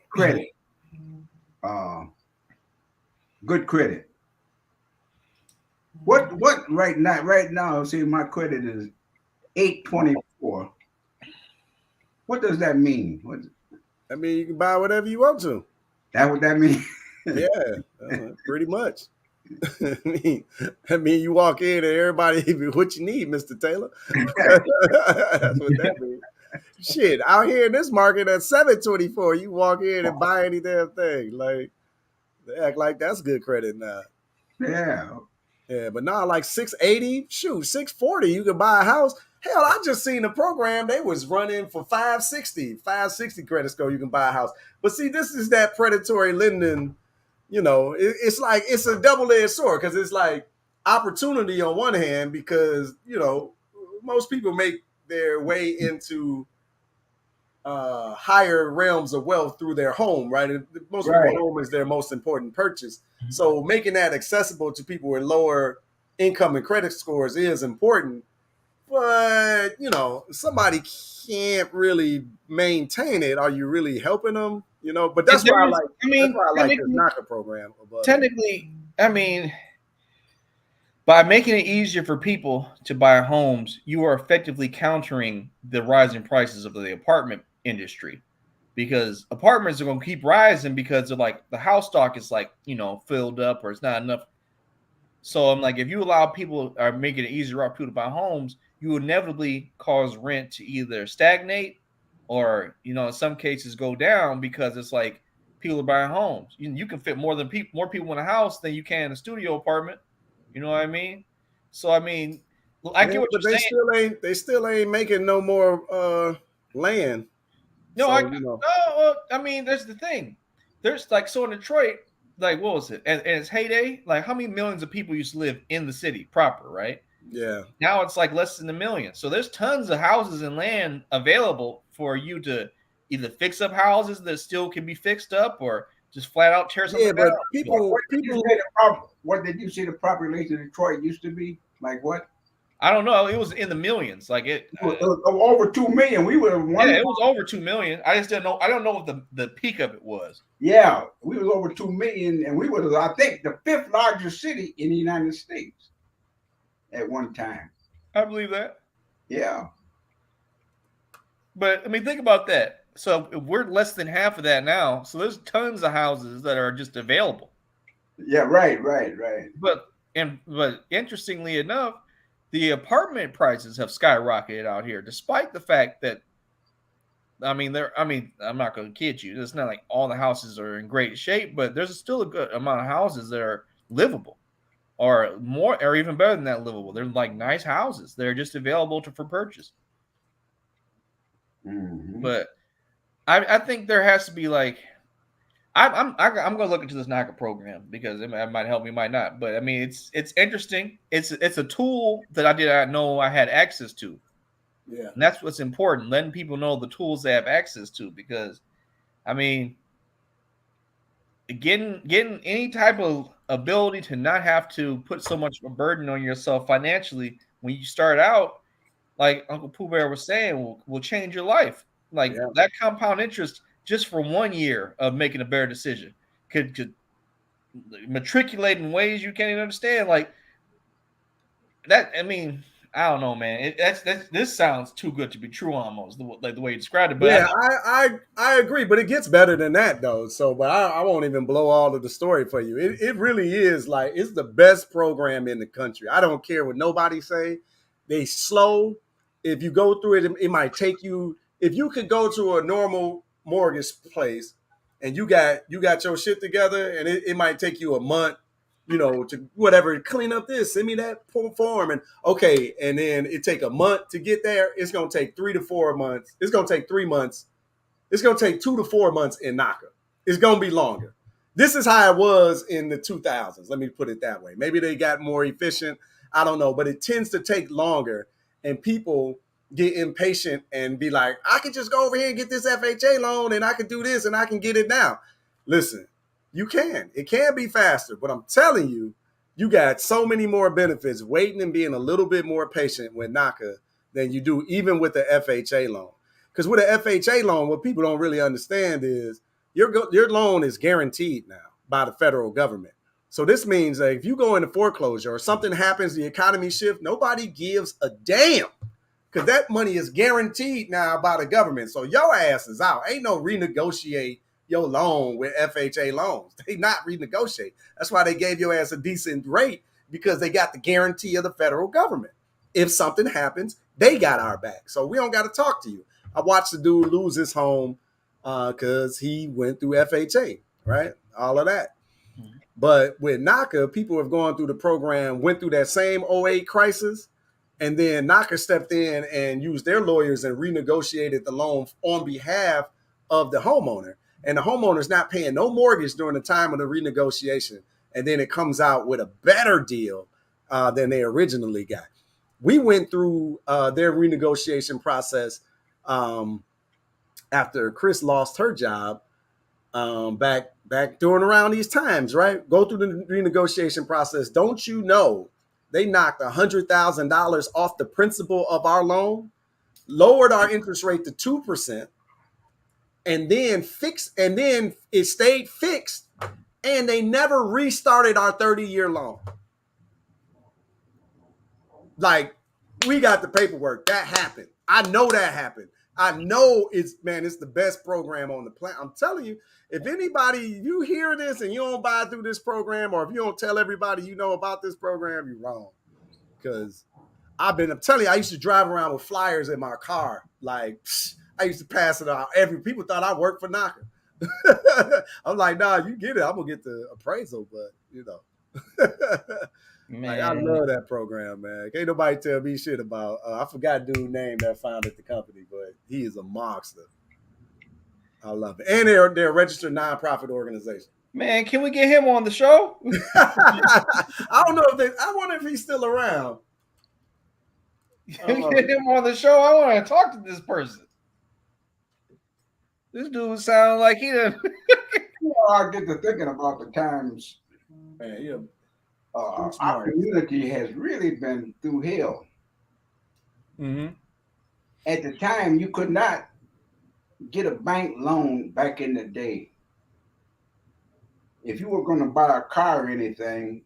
[SPEAKER 1] credit. Good credit. What right now? See, my credit is 824. What does that mean?
[SPEAKER 3] I mean, you can buy whatever you want to.
[SPEAKER 1] That what that mean?
[SPEAKER 3] Yeah, pretty much. I mean, you walk in and everybody, what you need, Mr. Taylor? That's what that means. Shit, out here in this market at 724, you walk in and buy any damn thing. Like, they act like that's good credit now.
[SPEAKER 1] Yeah.
[SPEAKER 3] Yeah, but now like 680, shoot, 640, you can buy a house. Hell, I just seen the program they was running for 560 credit score. You can buy a house. But see, this is that predatory lending. It's like it's a double-edged sword because it's like opportunity on one hand because most people make their way into higher realms of wealth through their home, right? And most
[SPEAKER 1] Right.
[SPEAKER 3] people's home is their most important purchase. So making that accessible to people with lower income and credit scores is important. But, somebody can't really maintain it. Are you really helping them? But that's why I like this NACA program.
[SPEAKER 2] Technically, I mean, by making it easier for people to buy homes, you are effectively countering the rising prices of the apartment industry because apartments are going to keep rising because of like the house stock is like, filled up or it's not enough. So I'm like, if you allow people or make it easier for people to buy homes, you inevitably cause rent to either stagnate or, in some cases go down because it's like people are buying homes. You can fit more people in a house than you can in a studio apartment. You know what I mean? So I mean, I get what
[SPEAKER 3] but
[SPEAKER 2] you're saying.
[SPEAKER 3] they still ain't making no more land.
[SPEAKER 2] No,
[SPEAKER 3] So,
[SPEAKER 2] I mean, there's the thing. There's like so in Detroit, like what was it? And its heyday, like how many millions of people used to live in the city proper, right?
[SPEAKER 3] Yeah.
[SPEAKER 2] Now it's like less than a million. So there's tons of houses and land available for you to either fix up houses that still can be fixed up or just flat out tear something down.
[SPEAKER 1] What did you say the population of Detroit used to be? Like what?
[SPEAKER 2] I don't know. It was in the millions. Like it
[SPEAKER 1] was over 2 million. We were
[SPEAKER 2] one. Yeah, it was over 2 million. I just didn't know. I don't know what the peak of it was.
[SPEAKER 1] Yeah, we was over 2 million, and we was, I think, the 5th largest city in the United States at one time.
[SPEAKER 2] I believe that.
[SPEAKER 1] Yeah.
[SPEAKER 2] But I mean, think about that. So we're less than half of that now. So there's tons of houses that are just available.
[SPEAKER 1] Yeah, right.
[SPEAKER 2] But interestingly enough, the apartment prices have skyrocketed out here, despite the fact that I mean, I'm not going to kid you. It's not like all the houses are in great shape, but there's still a good amount of houses that are livable, or more, or even better than that, livable. They're like nice houses. They're just available for purchase.
[SPEAKER 1] Mm-hmm.
[SPEAKER 2] But I think there has to be like I'm going to look into this NACA program because it might help me, might not. But I mean, it's interesting. It's a tool that I did not know I had access to,
[SPEAKER 3] Yeah.
[SPEAKER 2] and that's what's important. Letting people know the tools they have access to, because I mean, getting any type of ability to not have to put so much of a burden on yourself financially when you start out, like Uncle Pooh Bear was saying, will change your life. Like
[SPEAKER 3] Yeah.
[SPEAKER 2] that compound interest just for 1 year of making a better decision could matriculate in ways you can't even understand. Like that. I mean, I don't know, man. That's this sounds too good to be true, almost like the way you described it. But
[SPEAKER 3] Yeah, I agree, but it gets better than that though. So, but I won't even blow all of the story for you. It really is like it's the best program in the country. I don't care what nobody say. They slow. If you go through it, it might take you. If you could go to a normal mortgage place and you got your shit together, and it might take you a month, to whatever clean up this, send me that form, and okay, and then it take a month to get there. It's gonna take 3 to 4 months. It's gonna take 3 months. It's gonna take 2 to 4 months in NACA. It's gonna be longer. This is how it was in the 2000s. Let me put it that way. Maybe they got more efficient. I don't know, but it tends to take longer, and people get impatient and be like, I can just go over here and get this FHA loan, and I can do this, and I can get it now. Listen, you can. It can be faster, but I'm telling you, you got so many more benefits waiting and being a little bit more patient with NACA than you do even with the FHA loan. Because with an FHA loan, what people don't really understand is your loan is guaranteed now by the federal government. So this means that if you go into foreclosure or something happens, the economy shift, nobody gives a damn because that money is guaranteed now by the government. So your ass is out. Ain't no renegotiate your loan with FHA loans. They not renegotiate. That's why they gave your ass a decent rate because they got the guarantee of the federal government. If something happens, they got our back. So we don't got to talk to you. I watched the dude lose his home because he went through FHA, right? All of that. But with NACA, people have gone through the program, went through that same '08 crisis, and then NACA stepped in and used their lawyers and renegotiated the loan on behalf of the homeowner. And the homeowner's not paying no mortgage during the time of the renegotiation. And then it comes out with a better deal than they originally got. We went through their renegotiation process after Chris lost her job back during around these times, right? Go through the renegotiation process. Don't you know they knocked $100,000 off the principal of our loan, lowered our interest rate to 2%, and then it stayed fixed, and they never restarted our 30-year loan. Like, we got the paperwork. That happened. I know that happened. I know it's the best program on the planet. I'm telling you, if anybody, you hear this and you don't buy through this program, or if you don't tell everybody you know about this program, you're wrong. Because I'm telling you, I used to drive around with flyers in my car. Like, I used to pass it out. People thought I worked for NACA. I'm like, nah, you get it. I'm going to get the appraisal, but, Like, I love that program, man. Can't nobody tell me shit about. I forgot dude's name that founded the company, but he is a monster. I love it, and they're a registered nonprofit organization.
[SPEAKER 2] Man, can we get him on the show?
[SPEAKER 3] I don't know I wonder if he's still around.
[SPEAKER 2] Can we get him on the show? I want to talk to this person. This dude sounds like he done.
[SPEAKER 1] I get to thinking about the times.
[SPEAKER 3] Man, yeah.
[SPEAKER 1] Our community has really been through hell.
[SPEAKER 2] Mm-hmm.
[SPEAKER 1] At the time, you could not get a bank loan back in the day. If you were going to buy a car or anything,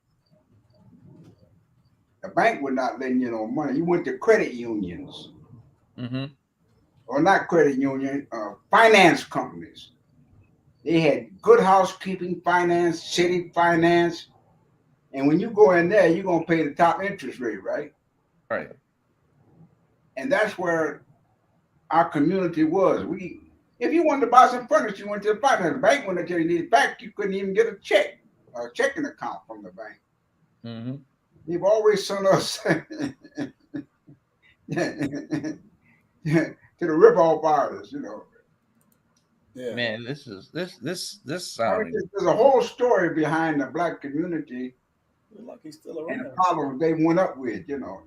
[SPEAKER 1] the bank would not lend you no money. You went to credit unions, or not credit union, finance companies. They had good housekeeping finance, city finance. And when you go in there, you're going to pay the top interest rate, right?
[SPEAKER 2] Right.
[SPEAKER 1] And that's where our community was. If you wanted to buy some furniture, you went to the finance bank. When they tell you need it back, you couldn't even get a checking account from the bank.
[SPEAKER 2] Mm-hmm.
[SPEAKER 1] They've always sent us to the rip-off artists,
[SPEAKER 3] Yeah.
[SPEAKER 2] Man, this
[SPEAKER 1] I mean,
[SPEAKER 2] sounding.
[SPEAKER 1] there's a whole story behind the black community
[SPEAKER 3] Like he's still
[SPEAKER 1] and the
[SPEAKER 3] around.
[SPEAKER 1] problems they went up with. You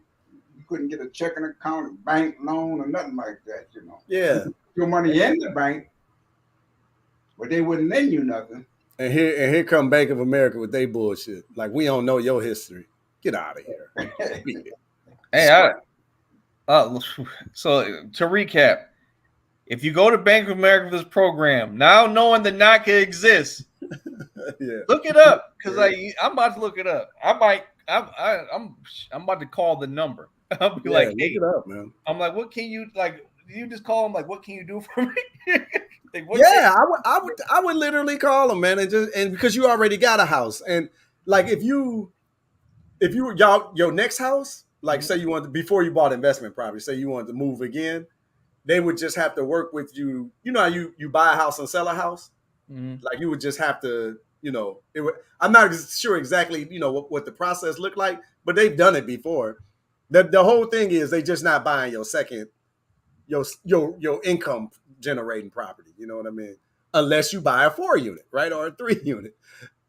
[SPEAKER 1] couldn't get a checking account, bank loan, or nothing like that. You
[SPEAKER 3] Yeah.
[SPEAKER 1] could put your money in the bank, but they wouldn't lend you nothing.
[SPEAKER 3] And here come Bank of America with they bullshit. Like we don't know your history. Get out of here.
[SPEAKER 2] Hey, so to recap, if you go to Bank of America for this program, now knowing the NACA exists,
[SPEAKER 3] Yeah.
[SPEAKER 2] look it up because I'm about to look it up. I'm about to call the number. I'll be
[SPEAKER 3] Yeah,
[SPEAKER 2] like,
[SPEAKER 3] look
[SPEAKER 2] hey,
[SPEAKER 3] it up, man.
[SPEAKER 2] I'm like, what can you like? You just call them like, what can you do for me? Like,
[SPEAKER 3] Yeah, I would literally call them, man, and because you already got a house, and like if you y'all your next house, like say you want before you bought investment property, say you wanted to move again, they would just have to work with you. You know how you buy a house and sell a house, like you would just have to, it would. I'm not sure exactly, what the process looked like, but they've done it before. The whole thing is they just not buying your second your income generating property. You know what I mean? Unless you buy a 4 unit, right, or a 3 unit.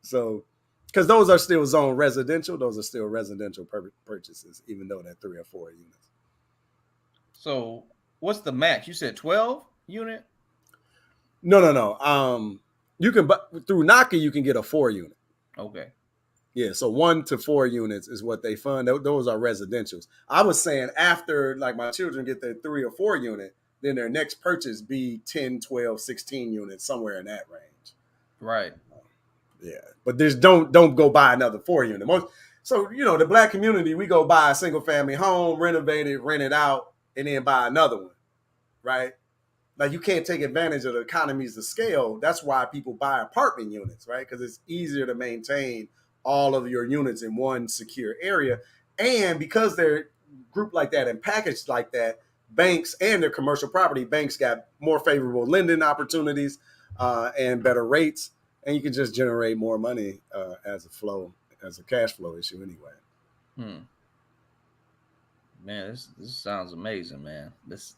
[SPEAKER 3] So, because those are still zone residential, those are still residential purchases, even though they're 3 or 4 units.
[SPEAKER 2] So, what's the max? You said 12 unit?
[SPEAKER 3] No. You can through NACA you can get a 4 unit.
[SPEAKER 2] Okay.
[SPEAKER 3] Yeah, so 1 to 4 units is what they fund. Those are residentials. I was saying after like my children get their 3 or 4 unit, then their next purchase be 10, 12, 16 units, somewhere in that range.
[SPEAKER 2] Right.
[SPEAKER 3] Yeah, but there's don't go buy another 4 unit. So the black community, we go buy a single family home, renovate it, rent it out, and then buy another one, right? Like you can't take advantage of the economies of scale. That's why people buy apartment units, right? Because it's easier to maintain all of your units in one secure area, and because they're grouped like that and packaged like that, banks and their commercial property banks got more favorable lending opportunities and better rates, and you can just generate more money as a cash flow issue anyway.
[SPEAKER 2] Man, this sounds amazing, man. This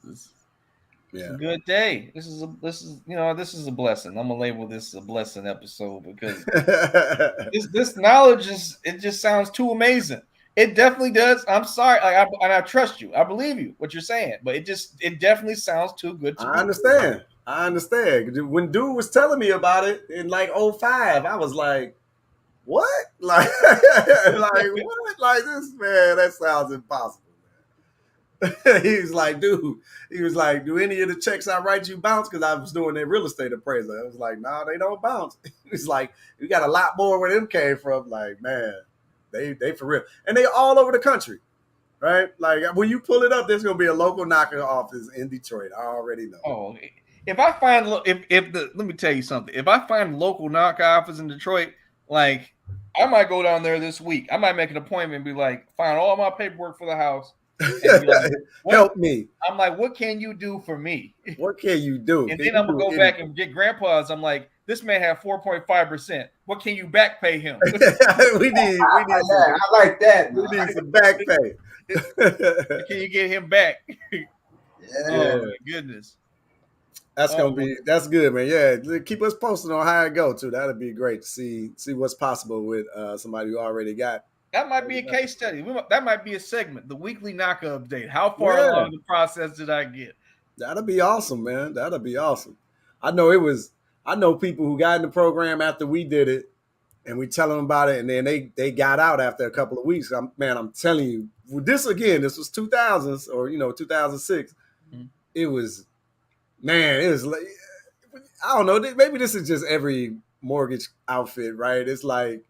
[SPEAKER 3] Yeah.
[SPEAKER 2] It's a good day. This is a blessing. I'm gonna label this a blessing episode because this knowledge just sounds too amazing. It definitely does. I'm sorry, I trust you. I believe you what you're saying, but it definitely sounds too good to be.
[SPEAKER 3] I understand. When dude was telling me about it in like 05, I was like, what? Like what? Like this, man, that sounds impossible. He was like, do any of the checks I write you bounce? Because I was doing their real estate appraisal. I was like, nah, they don't bounce. He's like, we got a lot more where them came from. Like, man, they for real. And they all over the country, right? Like when you pull it up, there's gonna be a local NACA office in Detroit. I already know.
[SPEAKER 2] Oh, if I find let me tell you something. If I find local NACA office in Detroit, like I might go down there this week. I might make an appointment and be like, find all my paperwork for the house. And be like,
[SPEAKER 3] help me.
[SPEAKER 2] I'm like, what can you do for me?
[SPEAKER 3] What can you do?
[SPEAKER 2] And then I'm gonna go back and get grandpa's. I'm like, this man had 4.5%. What can you back pay him?
[SPEAKER 3] we need
[SPEAKER 1] I like that.
[SPEAKER 3] We need some back pay.
[SPEAKER 2] Can you get him back?
[SPEAKER 1] Yeah.
[SPEAKER 2] Oh my goodness.
[SPEAKER 3] That's that's good, man. Yeah, keep us posted on how it go too. That'd be great to see what's possible with somebody who already got.
[SPEAKER 2] That might be a case study. That might be a segment, the weekly NACA update. How far along the process did I get?
[SPEAKER 3] That'd be awesome, man. That'd be awesome. I know people who got in the program after we did it, and we tell them about it, and then they got out after a couple of weeks. I'm telling you, this was 2000s or 2006. Mm-hmm. It was like, I don't know. Maybe this is just every mortgage outfit, right? It's like,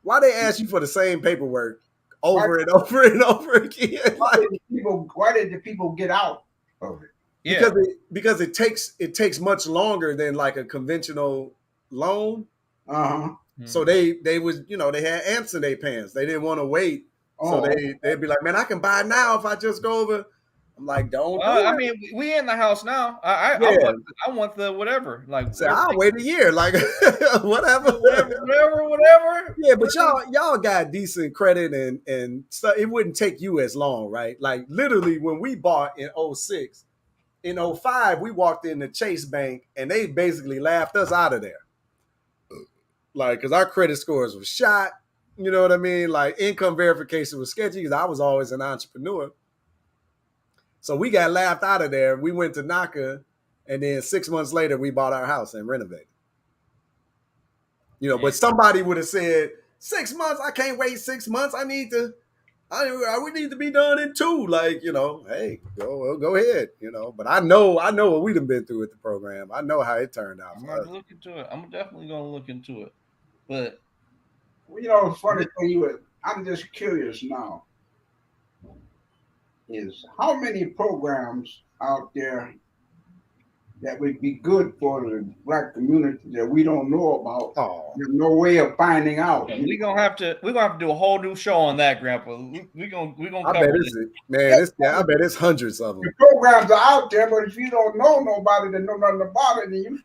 [SPEAKER 3] why they ask you for the same paperwork over and over and over again?
[SPEAKER 1] Why did the people get out of it?
[SPEAKER 2] Yeah.
[SPEAKER 3] Because it takes much longer than like a conventional loan.
[SPEAKER 1] Uh-huh.
[SPEAKER 3] So they was they had ants in their pants. They didn't want to wait. So they'd be like, man, I can buy now if I just go over I'm like, don't do
[SPEAKER 2] I
[SPEAKER 3] it.
[SPEAKER 2] mean, we in the house now.
[SPEAKER 3] Yeah.
[SPEAKER 2] I want the whatever, like
[SPEAKER 3] So I'll wait a year, like whatever.
[SPEAKER 2] whatever.
[SPEAKER 3] Yeah, but y'all got decent credit and stuff. It wouldn't take you as long, right? Like literally when we bought in '06, in '05, we walked in the Chase Bank and they basically laughed us out of there. Like, because our credit scores were shot. You know what I mean? Like income verification was sketchy because I was always an entrepreneur. So we got laughed out of there. We went to NACA, and then 6 months later, we bought our house and renovated. You know, but somebody would have said, 6 months, I can't wait 6 months. I we need to be done in 2. Like, you know, hey, go ahead, you know. But I know what we've been through with the program. I know how it turned out.
[SPEAKER 2] I'm gonna look into it. I'm definitely gonna look into it. But
[SPEAKER 1] you know, funny thing, I'm just curious now, is how many programs out there that would be good for the black community that we don't know about.
[SPEAKER 3] Oh.
[SPEAKER 1] There's no way of finding out.
[SPEAKER 2] we're gonna have to do a whole new show on that, Grandpa. We're gonna
[SPEAKER 3] I
[SPEAKER 2] cover
[SPEAKER 3] bet
[SPEAKER 2] it.
[SPEAKER 3] I bet it's hundreds of them.
[SPEAKER 1] The programs are out there, but if you don't know nobody that know nothing about it, then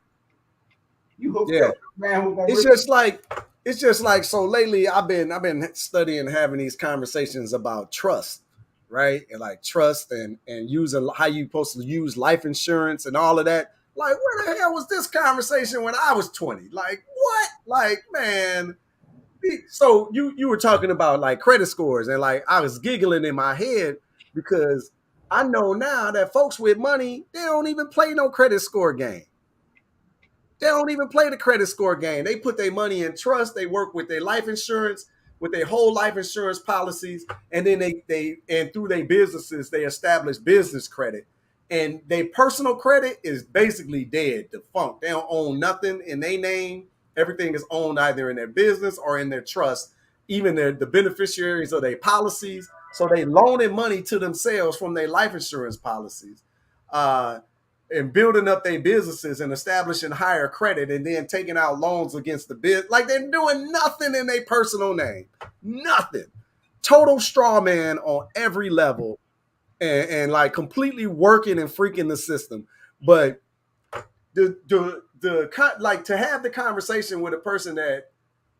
[SPEAKER 1] you hook up man who's gonna
[SPEAKER 3] it's just like so lately I've been studying having these conversations about trust, right? And like trust and using how you supposed to use life insurance and all of that. Like, where the hell was this conversation when I was 20? Like, what? Like, man. So you were talking about like credit scores, and like I was giggling in my head because I know now that folks with money, they don't even play no credit score game. They don't even play the credit score game. They put their money in trust. They work with their life insurance, with their whole life insurance policies, and then they through their businesses they establish business credit. And their personal credit is basically dead, defunct. They don't own nothing in their name. Everything is owned either in their business or in their trust. Even the beneficiaries of their policies, so they loaning money to themselves from their life insurance policies. And building up their businesses and establishing higher credit and then taking out loans against the biz. Like they're doing nothing in their personal name. Nothing. Total straw man on every level and like completely working and freaking the system. But the like to have the conversation with a person that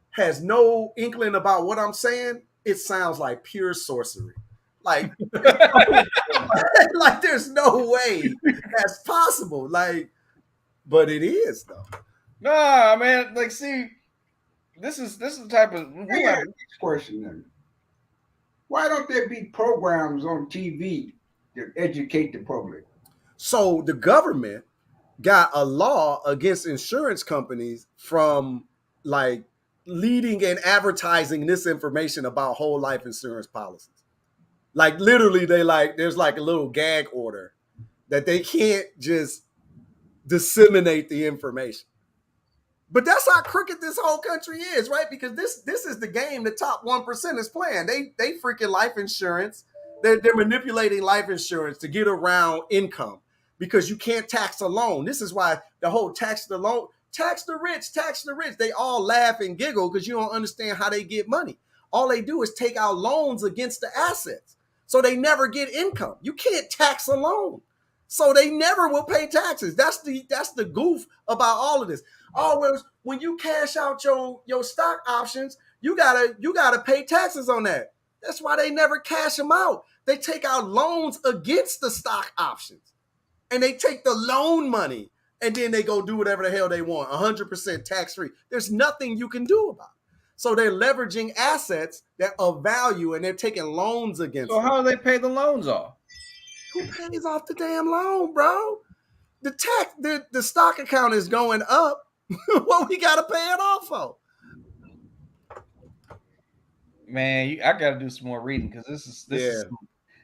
[SPEAKER 3] has no inkling about what I'm saying, it sounds like pure sorcery. Like, like there's no way that's possible. Like, but it is though.
[SPEAKER 2] Nah, man. Like, see, this is the type of
[SPEAKER 1] next question then. Why don't there be programs on TV to educate the public?
[SPEAKER 3] So the government got a law against insurance companies from like leading and advertising this information about whole life insurance policies. Like literally, there's like a little gag order that they can't just disseminate the information. But that's how crooked this whole country is, right? Because this is the game the top 1% is playing. They freaking life insurance. They're manipulating life insurance to get around income because you can't tax a loan. This is why the whole tax the loan, tax the rich, tax the rich. They all laugh and giggle because you don't understand how they get money. All they do is take out loans against the assets. So they never get income. You can't tax a loan. So they never will pay taxes. That's the goof about all of this. Always when you cash out your stock options, you gotta pay taxes on that. That's why they never cash them out. They take out loans against the stock options, and they take the loan money, and then they go do whatever the hell they want, 100% tax free. There's nothing you can do about it. So they're leveraging assets that of value, and they're taking loans against.
[SPEAKER 2] So how do they pay the loans off?
[SPEAKER 3] Who pays off the damn loan, bro? The stock account is going up. What we gotta pay it off for?
[SPEAKER 2] Man, I gotta do some more reading because this is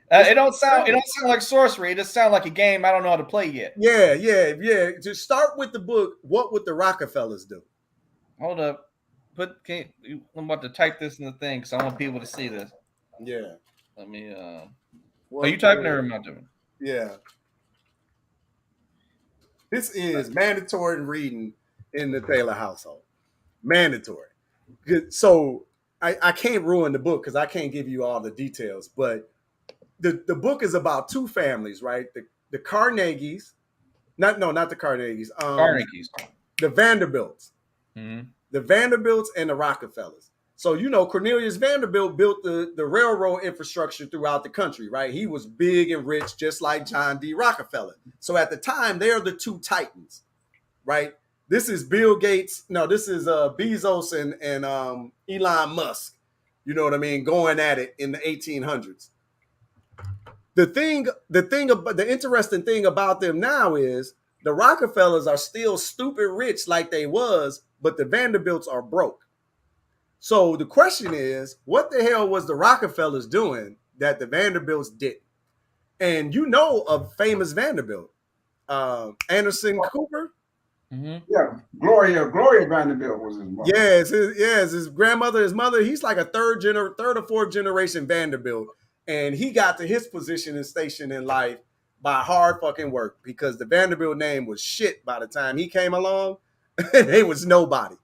[SPEAKER 3] it
[SPEAKER 2] don't sound like sorcery. It just sounds like a game I don't know how to play yet.
[SPEAKER 3] Yeah. Just start with the book. What would the Rockefellers do?
[SPEAKER 2] Hold up. I'm about to type this in the thing because I want people to see this.
[SPEAKER 3] Yeah.
[SPEAKER 2] Let me. Are you typing or am I doing?
[SPEAKER 3] Yeah. This is mandatory reading in the Taylor household. Mandatory. So I can't ruin the book because I can't give you all the details, but the book is about two families, right? The Carnegies, not the Carnegies,
[SPEAKER 2] Carnegie's.
[SPEAKER 3] the Vanderbilts,
[SPEAKER 2] Mm-hmm.
[SPEAKER 3] the Vanderbilts and the Rockefellers. So Cornelius Vanderbilt built the railroad infrastructure throughout the country, right? He was big and rich, just like John D. Rockefeller. So at the time, they're the two titans, right? This is Bill Gates. No, this is Bezos and Elon Musk. You know what I mean? Going at it in the 1800s. The interesting thing about them now is the Rockefellers are still stupid rich like they was, but the Vanderbilts are broke. So the question is, what the hell was the Rockefellers doing that the Vanderbilts didn't? And a famous Vanderbilt, Anderson Cooper.
[SPEAKER 2] Mm-hmm.
[SPEAKER 1] Yeah, Gloria Vanderbilt was his mother.
[SPEAKER 3] His grandmother, his mother. He's like a third or fourth generation Vanderbilt, and he got to his position and station in life by hard fucking work because the Vanderbilt name was shit by the time he came along. They was nobody.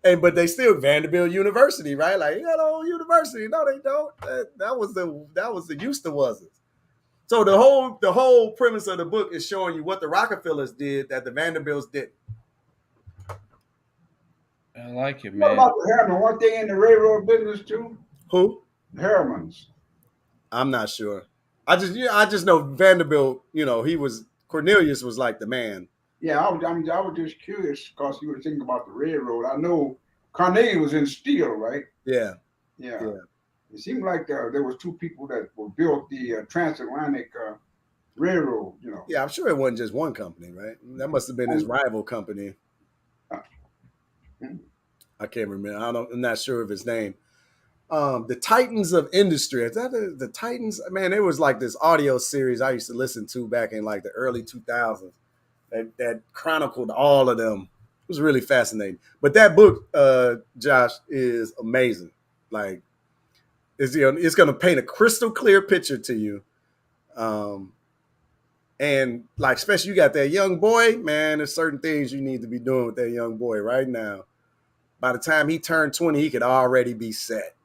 [SPEAKER 3] But they still Vanderbilt University, right? Like, university. No, they don't. That was the Houston wasn't. So the whole premise of the book is showing you what the Rockefellers did that the Vanderbilts didn't.
[SPEAKER 2] I like it,
[SPEAKER 1] What
[SPEAKER 2] man.
[SPEAKER 1] about the Harriman? Weren't they in the railroad business too?
[SPEAKER 3] Who?
[SPEAKER 1] The Harrimans.
[SPEAKER 3] I'm not sure. I just know Vanderbilt. Cornelius was like the man.
[SPEAKER 1] Yeah, I was just curious because you were thinking about the railroad. I know Carnegie was in steel, right?
[SPEAKER 3] Yeah.
[SPEAKER 1] Yeah.
[SPEAKER 3] Yeah.
[SPEAKER 1] It seemed like there was two people that were built the transatlantic railroad.
[SPEAKER 3] Yeah, I'm sure it wasn't just one company, right? That must have been his rival company. I can't remember. I'm not sure of his name. The Titans of Industry. Is that the Titans? Man, it was like this audio series I used to listen to back in like the early 2000s that chronicled all of them. It was really fascinating. But that book, Josh, is amazing. Like, it's going to paint a crystal clear picture to you. And like, especially you got that young boy, man, there's certain things you need to be doing with that young boy right now. By the time he turned 20, he could already be set.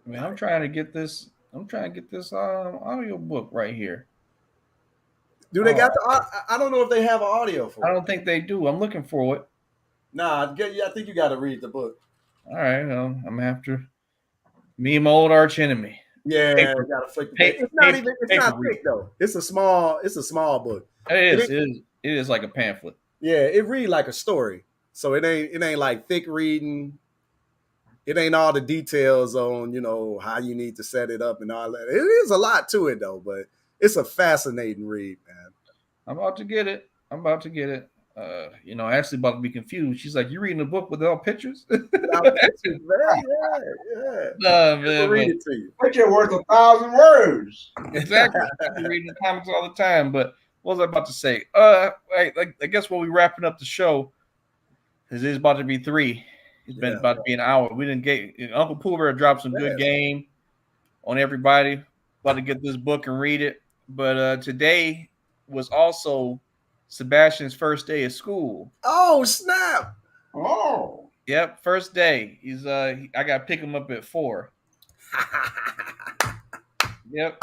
[SPEAKER 2] Man, I'm trying to get this audio book right here.
[SPEAKER 3] Do they got I don't know if they have an audio for it.
[SPEAKER 2] I don't think they do. I'm looking for it.
[SPEAKER 3] Nah, I think you got to read the book.
[SPEAKER 2] All right, well, I'm gonna have to. Me and my old arch enemy.
[SPEAKER 3] Yeah,
[SPEAKER 2] Paper.
[SPEAKER 3] you gotta flick the page. It's not thick though. It's a small book.
[SPEAKER 2] It is like a pamphlet.
[SPEAKER 3] Yeah, it read like a story. So it ain't like thick reading. It ain't all the details on, how you need to set it up and all that. It is a lot to it though, but it's a fascinating read, man.
[SPEAKER 2] I'm about to get it. Ashley about to be confused. She's like, "You reading a book without pictures?"
[SPEAKER 3] Without pictures, man. Yeah.
[SPEAKER 2] No, man.
[SPEAKER 3] Read it to you.
[SPEAKER 1] Picture worth 1,000 words.
[SPEAKER 2] Exactly. I be reading the comics all the time. But what was I about to say? I guess while we wrapping up the show, because it's about to be 3. It's been about to be an hour. We didn't get Uncle Pooh Bear dropped some good game on everybody. About to get this book and read it. But today was also Sebastian's first day of school.
[SPEAKER 3] Oh, snap.
[SPEAKER 1] Oh.
[SPEAKER 2] Yep, first day. I got to pick him up at 4. Yep,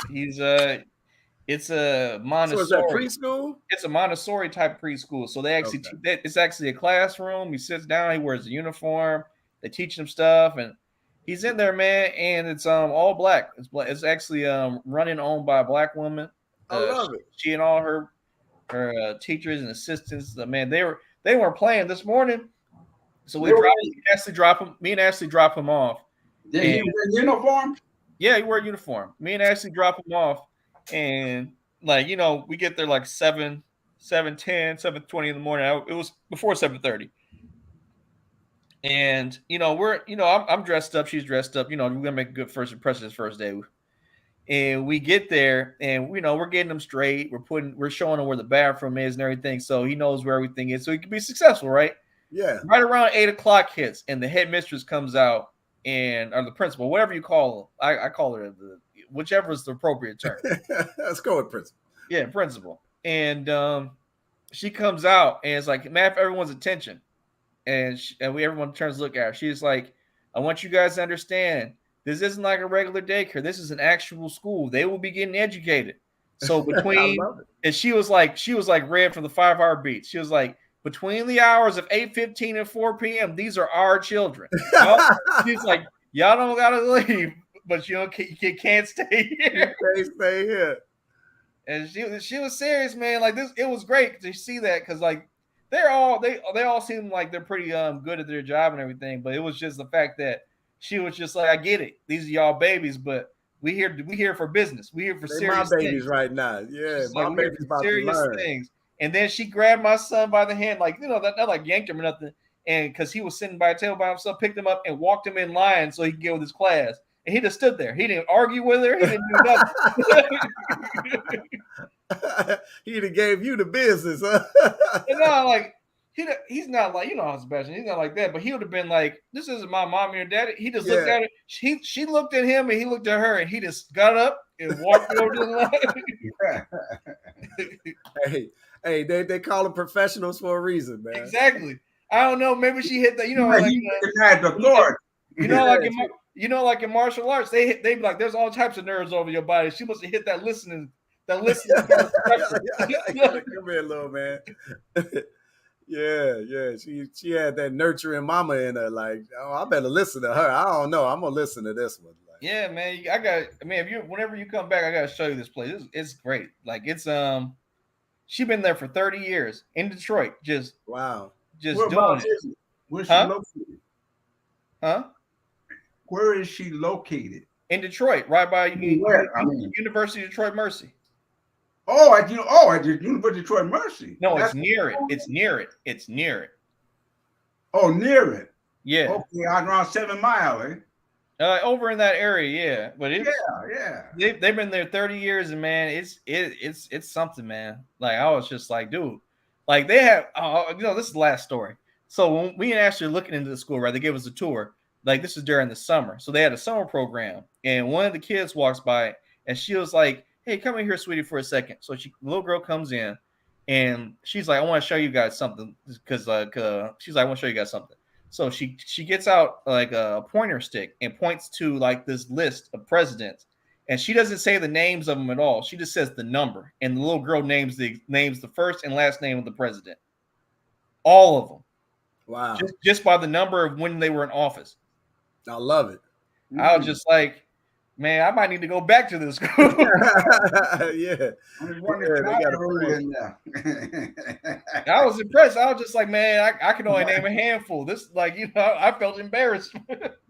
[SPEAKER 2] it's a Montessori.
[SPEAKER 3] So is that preschool?
[SPEAKER 2] It's a Montessori type preschool. So they actually it's actually a classroom. He sits down, he wears a uniform. They teach him stuff, and he's in there, man. And it's all black. It's actually run and owned by a black woman.
[SPEAKER 3] I love it.
[SPEAKER 2] She and all her teachers and assistants. Man, they weren't playing this morning. So me and Ashley drop him off.
[SPEAKER 1] Did he wear uniform?
[SPEAKER 2] Yeah, he wore a uniform. Me and Ashley drop him off, and we get there like 7:10, 7:20 in the morning. It was before 7:30. And I'm dressed up, she's dressed up. We're gonna make a good first impression this first day. And we get there, and we're getting him straight. We're showing him where the bathroom is and everything, so he knows where everything is, so he can be successful, right?
[SPEAKER 3] Yeah.
[SPEAKER 2] Right around 8:00 hits, and the headmistress comes out, or the principal, whatever you call her. I call her whichever is the appropriate term.
[SPEAKER 3] Let's go with principal.
[SPEAKER 2] Yeah, principal. And she comes out, and it's like, man, for everyone's attention, and everyone turns to look at her. She's like, I want you guys to understand This isn't like a regular daycare. This is an actual school. They will be getting educated. So
[SPEAKER 3] I
[SPEAKER 2] between
[SPEAKER 3] love it.
[SPEAKER 2] and she was like Red from the 5 Hour Beat. She was like, between the hours of 8:15 and 4 p.m., these are our children. She's like, y'all don't gotta leave, but you can't stay here.
[SPEAKER 3] They stay here.
[SPEAKER 2] And she was serious, man. Like this, it was great to see that because like they all seem like they're pretty good at their job and everything. But it was just the fact that she was just like, I get it, these are y'all babies, but we here for business. We here for
[SPEAKER 3] They my
[SPEAKER 2] serious
[SPEAKER 3] babies
[SPEAKER 2] things.
[SPEAKER 3] right now. Yeah,
[SPEAKER 2] She's like,
[SPEAKER 3] my
[SPEAKER 2] we here
[SPEAKER 3] baby's
[SPEAKER 2] for
[SPEAKER 3] about to
[SPEAKER 2] serious
[SPEAKER 3] learn.
[SPEAKER 2] things. And then she grabbed my son by the hand, like that like yanked him or nothing. And because he was sitting by a table by himself, picked him up and walked him in line so he could get with his class. And he just stood there. He didn't argue with her. He didn't do nothing.
[SPEAKER 3] He'd have gave you the business, huh?
[SPEAKER 2] And no, like he's not like how Sebastian. He's not like that. But he would have been like, "This isn't my mommy or daddy." He just looked at her. She looked at him, and he looked at her, and he just got up and walked over to the
[SPEAKER 3] line. Hey, they call them professionals for a reason, man.
[SPEAKER 2] Exactly. I don't know. Maybe she hit that. Like in martial arts, they be like, "There's all types of nerves over your body." She must have hit that listening. Come
[SPEAKER 3] here, little man. Yeah. She had that nurturing mama in her. Like, oh, I better listen to her. I don't know. I'm gonna listen to this one. Like,
[SPEAKER 2] yeah, man. Whenever you come back, I gotta show you this place. It's great. Like it's she been there for 30 years in Detroit.
[SPEAKER 3] Wow.
[SPEAKER 2] Just doing it.
[SPEAKER 1] Where's she located?
[SPEAKER 2] Huh?
[SPEAKER 1] Where is she located?
[SPEAKER 2] In Detroit, right by University of Detroit Mercy.
[SPEAKER 1] At University of Detroit Mercy.
[SPEAKER 2] No, it's near it. It's near it.
[SPEAKER 1] Oh, near it.
[SPEAKER 2] Yeah.
[SPEAKER 1] Okay, around 7 Mile, eh?
[SPEAKER 2] Over in that area, yeah. But it's They've been there 30 years, and man, it's something, man. Like I was just like, dude, like they have, this is the last story. So when we actually looking into the school, right? They gave us a tour. Like this is during the summer, so they had a summer program, and one of the kids walks by, and she was like, "Hey, come in here, sweetie, for a second." So the little girl comes in, and she's like, "I want to show you guys something," because she's like, "I want to show you guys something." So she gets out like a pointer stick and points to like this list of presidents, and she doesn't say the names of them at all. She just says the number, and the little girl names the first and last name of the president, all of them.
[SPEAKER 3] Wow!
[SPEAKER 2] Just by the number of when they were in office.
[SPEAKER 3] I love it.
[SPEAKER 2] I was just like, man, I might need to go back to this school.
[SPEAKER 3] Yeah.
[SPEAKER 2] I was impressed. I was just like, man, I can only name a handful. This, like, I felt embarrassed.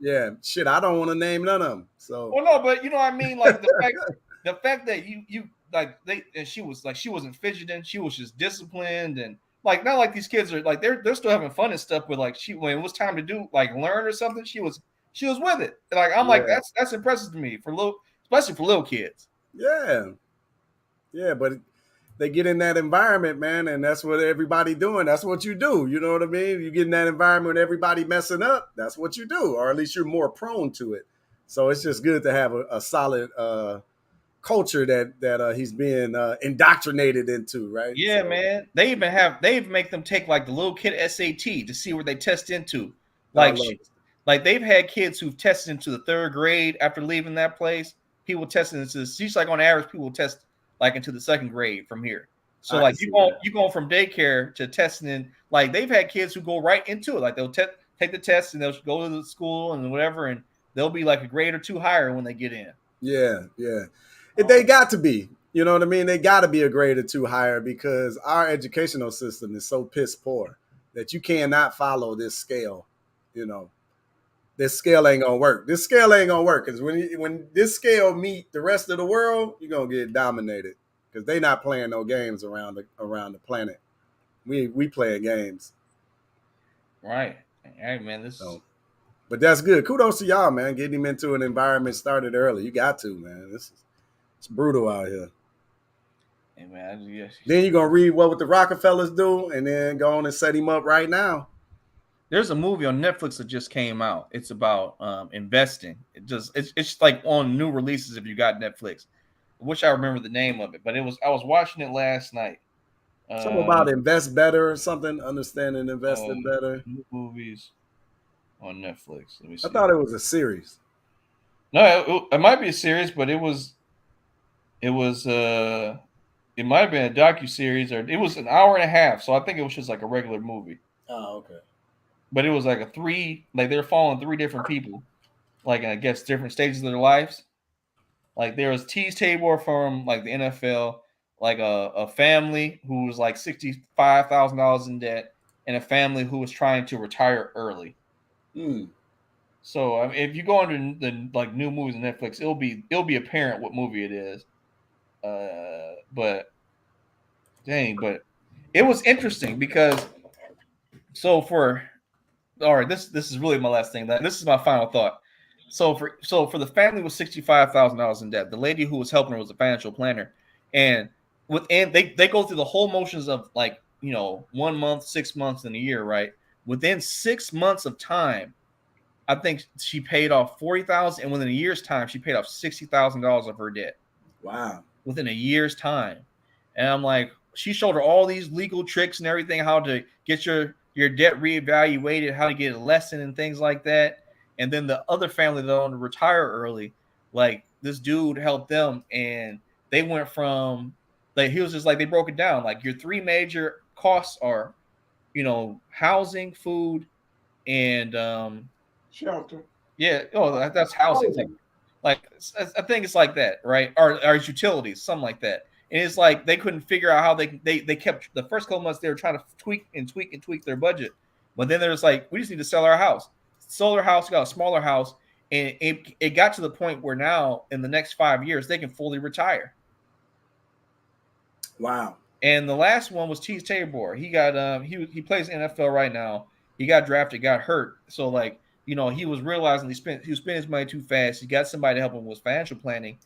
[SPEAKER 3] Yeah, shit, I don't want to name none of them. So,
[SPEAKER 2] well, no, but you know what I mean. Like the fact that you like she wasn't fidgeting. She was just disciplined and like not like these kids are like they're still having fun and stuff. But like when it was time to do like learn or something, she was with it. Like I'm like that's impressive to me especially for little kids.
[SPEAKER 3] Yeah, but they get in that environment, man, and that's what everybody doing. That's what you do. You know what I mean? You get in that environment, everybody messing up. That's what you do, or at least you're more prone to it. So it's just good to have a solid culture that he's being indoctrinated into, right?
[SPEAKER 2] Yeah,
[SPEAKER 3] so,
[SPEAKER 2] man. They even make them take like the little kid SAT to see where they test into. Like they've had kids who've tested into the 3rd grade after leaving that place. People testing into she's like on average people test like into the 2nd grade from here. So like you go from daycare to testing in, like they've had kids who go right into it. Like they'll take the test and they'll go to the school and whatever, and they'll be like a grade or 2 higher when they get in.
[SPEAKER 3] Yeah. They got to be. You know what I mean? They got to be a grade or 2 higher because our educational system is so piss poor that you cannot follow this scale. This scale ain't gonna work. This scale ain't gonna work because when this scale meet the rest of the world, you're gonna get dominated because they not playing no games around the planet. We playing games,
[SPEAKER 2] right? Hey man,
[SPEAKER 3] but that's good. Kudos to y'all, man. Getting him into an environment started early. You got to, man. It's brutal out here.
[SPEAKER 2] Hey man,
[SPEAKER 3] Then you're gonna read what the Rockefellers do, and then go on and set him up right now.
[SPEAKER 2] There's a movie on Netflix that just came out. It's about investing. It's like on new releases if you got Netflix. I wish I remember the name of it, but I was watching it last night.
[SPEAKER 3] Something about invest better or something. Understanding investing better.
[SPEAKER 2] New movies on Netflix. Let me see.
[SPEAKER 3] I thought it was a series.
[SPEAKER 2] No, it might be a series, but it was it might have been a docu-series, or it was an hour and a half, so I think it was just like a regular movie.
[SPEAKER 3] Oh, okay.
[SPEAKER 2] But it was like they're following three different people, like I guess different stages of their lives. Like there was Tease Tabor from like the NFL, like a family who was like $65,000 in debt, and a family who was trying to retire early.
[SPEAKER 3] Hmm.
[SPEAKER 2] So I mean, if you go under the like new movies on Netflix, it'll be apparent what movie it is. But dang, but it was interesting because so for all right, this is really my last thing. This is my final thought. So for the family with $65,000 in debt, the lady who was helping her was a financial planner, and they go through the whole motions of like 1 month, 6 months, and a year, right? Within 6 months of time, I think she paid off 40,000, and within a year's time, she paid off $60,000 of her debt.
[SPEAKER 3] Wow.
[SPEAKER 2] Within a year's time. And I'm like, she showed her all these legal tricks and everything, how to get your debt reevaluated, how to get a lesson and things like that. And then the other family that wanted to retire early, like this dude helped them, and they went from like he was just like they broke it down. Like your three major costs are, housing, food, and
[SPEAKER 1] Shelter.
[SPEAKER 2] yeah, that's housing. Like I think it's like that, right? Or it's utilities, something like that. And it's like they couldn't figure out how they kept the first couple months they were trying to tweak their budget, but then there's like we just need to sell our house, sold our house, got a smaller house, and it got to the point where now in the next 5 years they can fully retire.
[SPEAKER 3] Wow.
[SPEAKER 2] And the last one was Cheese Tabor. He got he plays NFL right now. He got drafted, got hurt. So like, he was realizing he was spending his money too fast. He got somebody to help him with financial planning.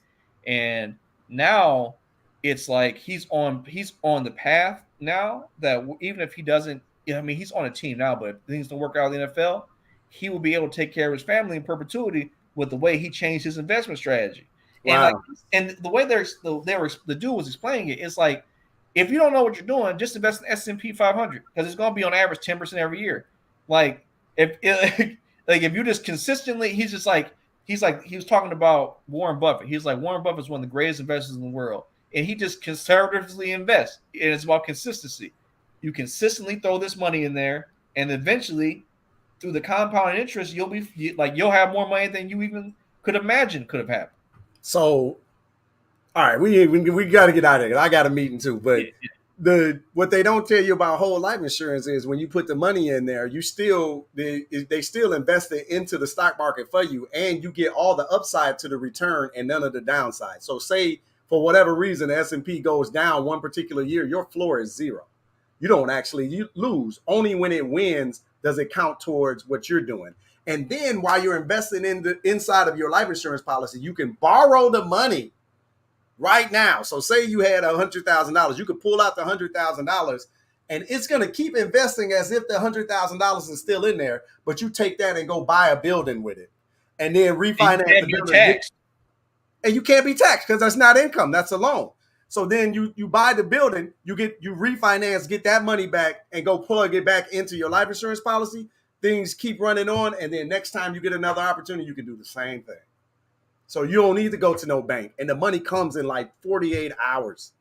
[SPEAKER 2] And now it's like he's on the path now that even if he doesn't, I mean, he's on a team now, but if things don't work out in the NFL, he will be able to take care of his family in perpetuity with the way he changed his investment strategy. And like,
[SPEAKER 3] Wow.
[SPEAKER 2] and the way the dude was explaining it, it's like if you don't know what you're doing, just invest in S&P 500 because it's going to be on average 10% every year. Like if like if you just consistently, he was talking about Warren Buffett. He's like Warren Buffett is one of the greatest investors in the world, and he just conservatively invests. And it's about consistency. You consistently throw this money in there, and eventually, through the compounding interest, you'll have more money than you even could imagine could have happened.
[SPEAKER 3] So, all right, we got to get out of here. I got a meeting too, but what they don't tell you about whole life insurance is when you put the money in there, they still invest it into the stock market for you, and you get all the upside to the return and none of the downside. So, say for whatever reason the S&P goes down one particular year, your floor is zero. You don't actually lose. Only when it wins does it count towards what you're doing. And then while you're investing in the inside of your life insurance policy, you can borrow the money right now. So say you had $100,000, you could pull out the $100,000 and it's going to keep investing as if the $100,000 is still in there, but you take that and go buy a building with it and then refinance the building. And you can't be taxed because that's not income, that's a loan. So then you buy the building, you refinance, get that money back and go plug it back into your life insurance policy. Things keep running on, and then next time you get another opportunity, you can do the same thing. So you don't need to go to no bank, and the money comes in like 48 hours.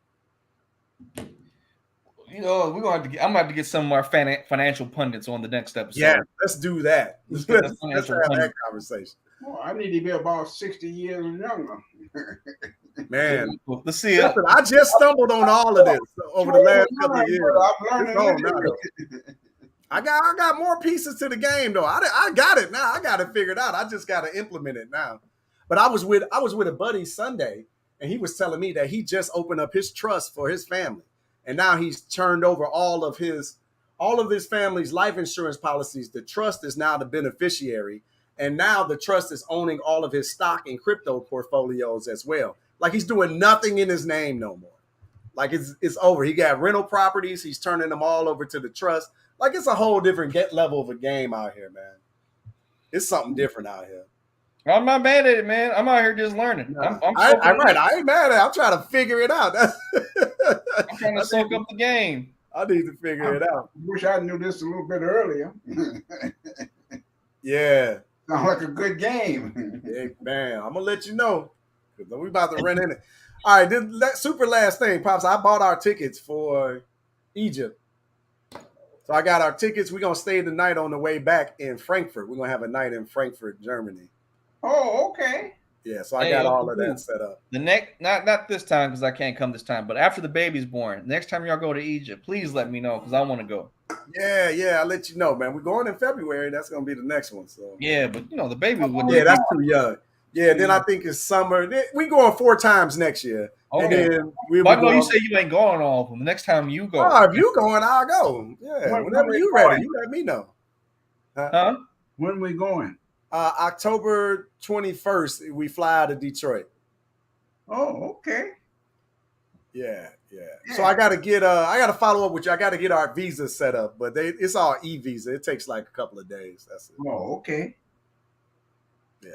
[SPEAKER 2] I'm gonna have to get some of our financial pundits on the next episode.
[SPEAKER 3] Yeah, let's do that. Let's have that conversation.
[SPEAKER 1] Oh, I need to be about 60 years younger.
[SPEAKER 3] Man,
[SPEAKER 2] let's see.
[SPEAKER 3] I just stumbled on all of this over the last couple of years.
[SPEAKER 1] I'm learning.
[SPEAKER 3] I got more pieces to the game though. I got it now. I got it figured out. I just got to implement it now. But I was with a buddy Sunday, and he was telling me that he just opened up his trust for his family, and now he's turned over all of his family's life insurance policies. The trust is now the beneficiary, and now the trust is owning all of his stock and crypto portfolios as well. Like he's doing nothing in his name no more. Like it's over. He got rental properties. He's turning them all over to the trust. Like it's a whole different level of a game out here, man. It's something different out here.
[SPEAKER 2] I'm not mad at it, man. I'm out here just learning.
[SPEAKER 3] No, I'm right. I ain't mad at it. I'm trying to figure it out.
[SPEAKER 2] I'm trying to soak up the game.
[SPEAKER 3] I need to figure it out.
[SPEAKER 1] Wish I knew this a little bit earlier.
[SPEAKER 3] Yeah.
[SPEAKER 1] Sounds like a good game.
[SPEAKER 3] Hey, man, I'm gonna let you know because we about to run in it. All right, this super last thing, pops. I bought our tickets for Egypt, so I got our tickets. We're gonna stay the night on the way back in Frankfurt. We're gonna have a night in Frankfurt, Germany.
[SPEAKER 1] Oh, okay.
[SPEAKER 3] Yeah, so I
[SPEAKER 2] Hey,
[SPEAKER 3] got
[SPEAKER 2] okay,
[SPEAKER 3] all of
[SPEAKER 2] cool.
[SPEAKER 3] that set up.
[SPEAKER 2] The next, not this time because I can't come this time, but after the baby's born, next time y'all go to Egypt, please let me know because I want to go.
[SPEAKER 3] Yeah, I'll let you know, man. We're going in February. That's gonna be the next one. So
[SPEAKER 2] Yeah, but the baby would.
[SPEAKER 3] yeah, that's too young. Yeah, then I think it's summer. We going 4 times next year, and
[SPEAKER 2] Okay.
[SPEAKER 3] then we'll
[SPEAKER 2] But
[SPEAKER 3] be
[SPEAKER 2] I know you
[SPEAKER 3] going.
[SPEAKER 2] say you ain't going all of them. The next time you go,
[SPEAKER 3] Oh, if you going, I'll go. Yeah,
[SPEAKER 1] When
[SPEAKER 3] whenever
[SPEAKER 1] we
[SPEAKER 3] you
[SPEAKER 1] going?
[SPEAKER 3] ready, you let me know.
[SPEAKER 2] huh?
[SPEAKER 1] When we going?
[SPEAKER 3] October 21st, we fly out of Detroit.
[SPEAKER 1] Oh, okay.
[SPEAKER 3] Yeah. So I gotta follow up with you. I gotta get our visa set up, but it's all e-visa. It takes like a couple of days. That's it.
[SPEAKER 1] Oh, okay.
[SPEAKER 3] Yeah.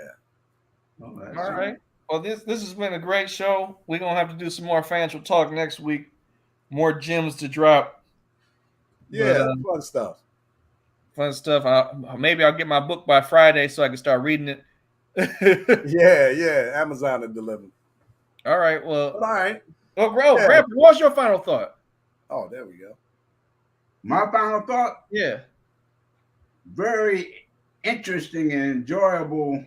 [SPEAKER 1] Oh, that's
[SPEAKER 2] All right. Well, this has been a great show. We're gonna have to do some more financial talk next week. More gems to drop.
[SPEAKER 3] Yeah,
[SPEAKER 2] But
[SPEAKER 3] fun stuff.
[SPEAKER 2] fun stuff. Maybe I'll get my book by Friday so I can start reading it.
[SPEAKER 3] Yeah. Amazon will deliver.
[SPEAKER 2] All right. Well,
[SPEAKER 3] But all right.
[SPEAKER 2] Grandpa,
[SPEAKER 3] Yeah.
[SPEAKER 2] what's your final thought?
[SPEAKER 3] Oh, there we go.
[SPEAKER 1] My final thought,
[SPEAKER 2] Yeah.
[SPEAKER 1] very interesting and enjoyable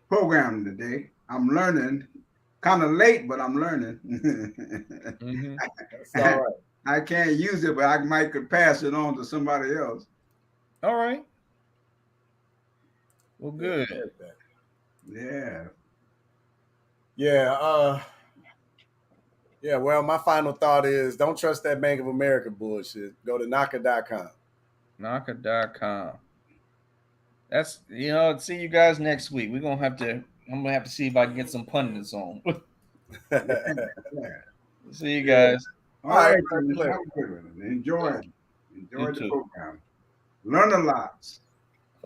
[SPEAKER 1] program today. I'm learning, kind of late, but I'm learning.
[SPEAKER 2] Mm-hmm.
[SPEAKER 3] That's all right.
[SPEAKER 1] I can't use it, but I might could pass it on to somebody else.
[SPEAKER 2] All right. Well, good.
[SPEAKER 1] Yeah.
[SPEAKER 3] Yeah, well, my final thought is don't trust that Bank of America bullshit. Go to Naka.com.
[SPEAKER 2] Naka.com. That's see you guys next week. I'm gonna have to see if I can get some pundits on.
[SPEAKER 1] Yeah.
[SPEAKER 2] See you
[SPEAKER 3] Yeah.
[SPEAKER 2] guys.
[SPEAKER 1] All
[SPEAKER 3] All right,
[SPEAKER 1] right,
[SPEAKER 3] man.
[SPEAKER 1] have a good one. Enjoy
[SPEAKER 2] You
[SPEAKER 1] the
[SPEAKER 2] too.
[SPEAKER 1] program. Learn a lot.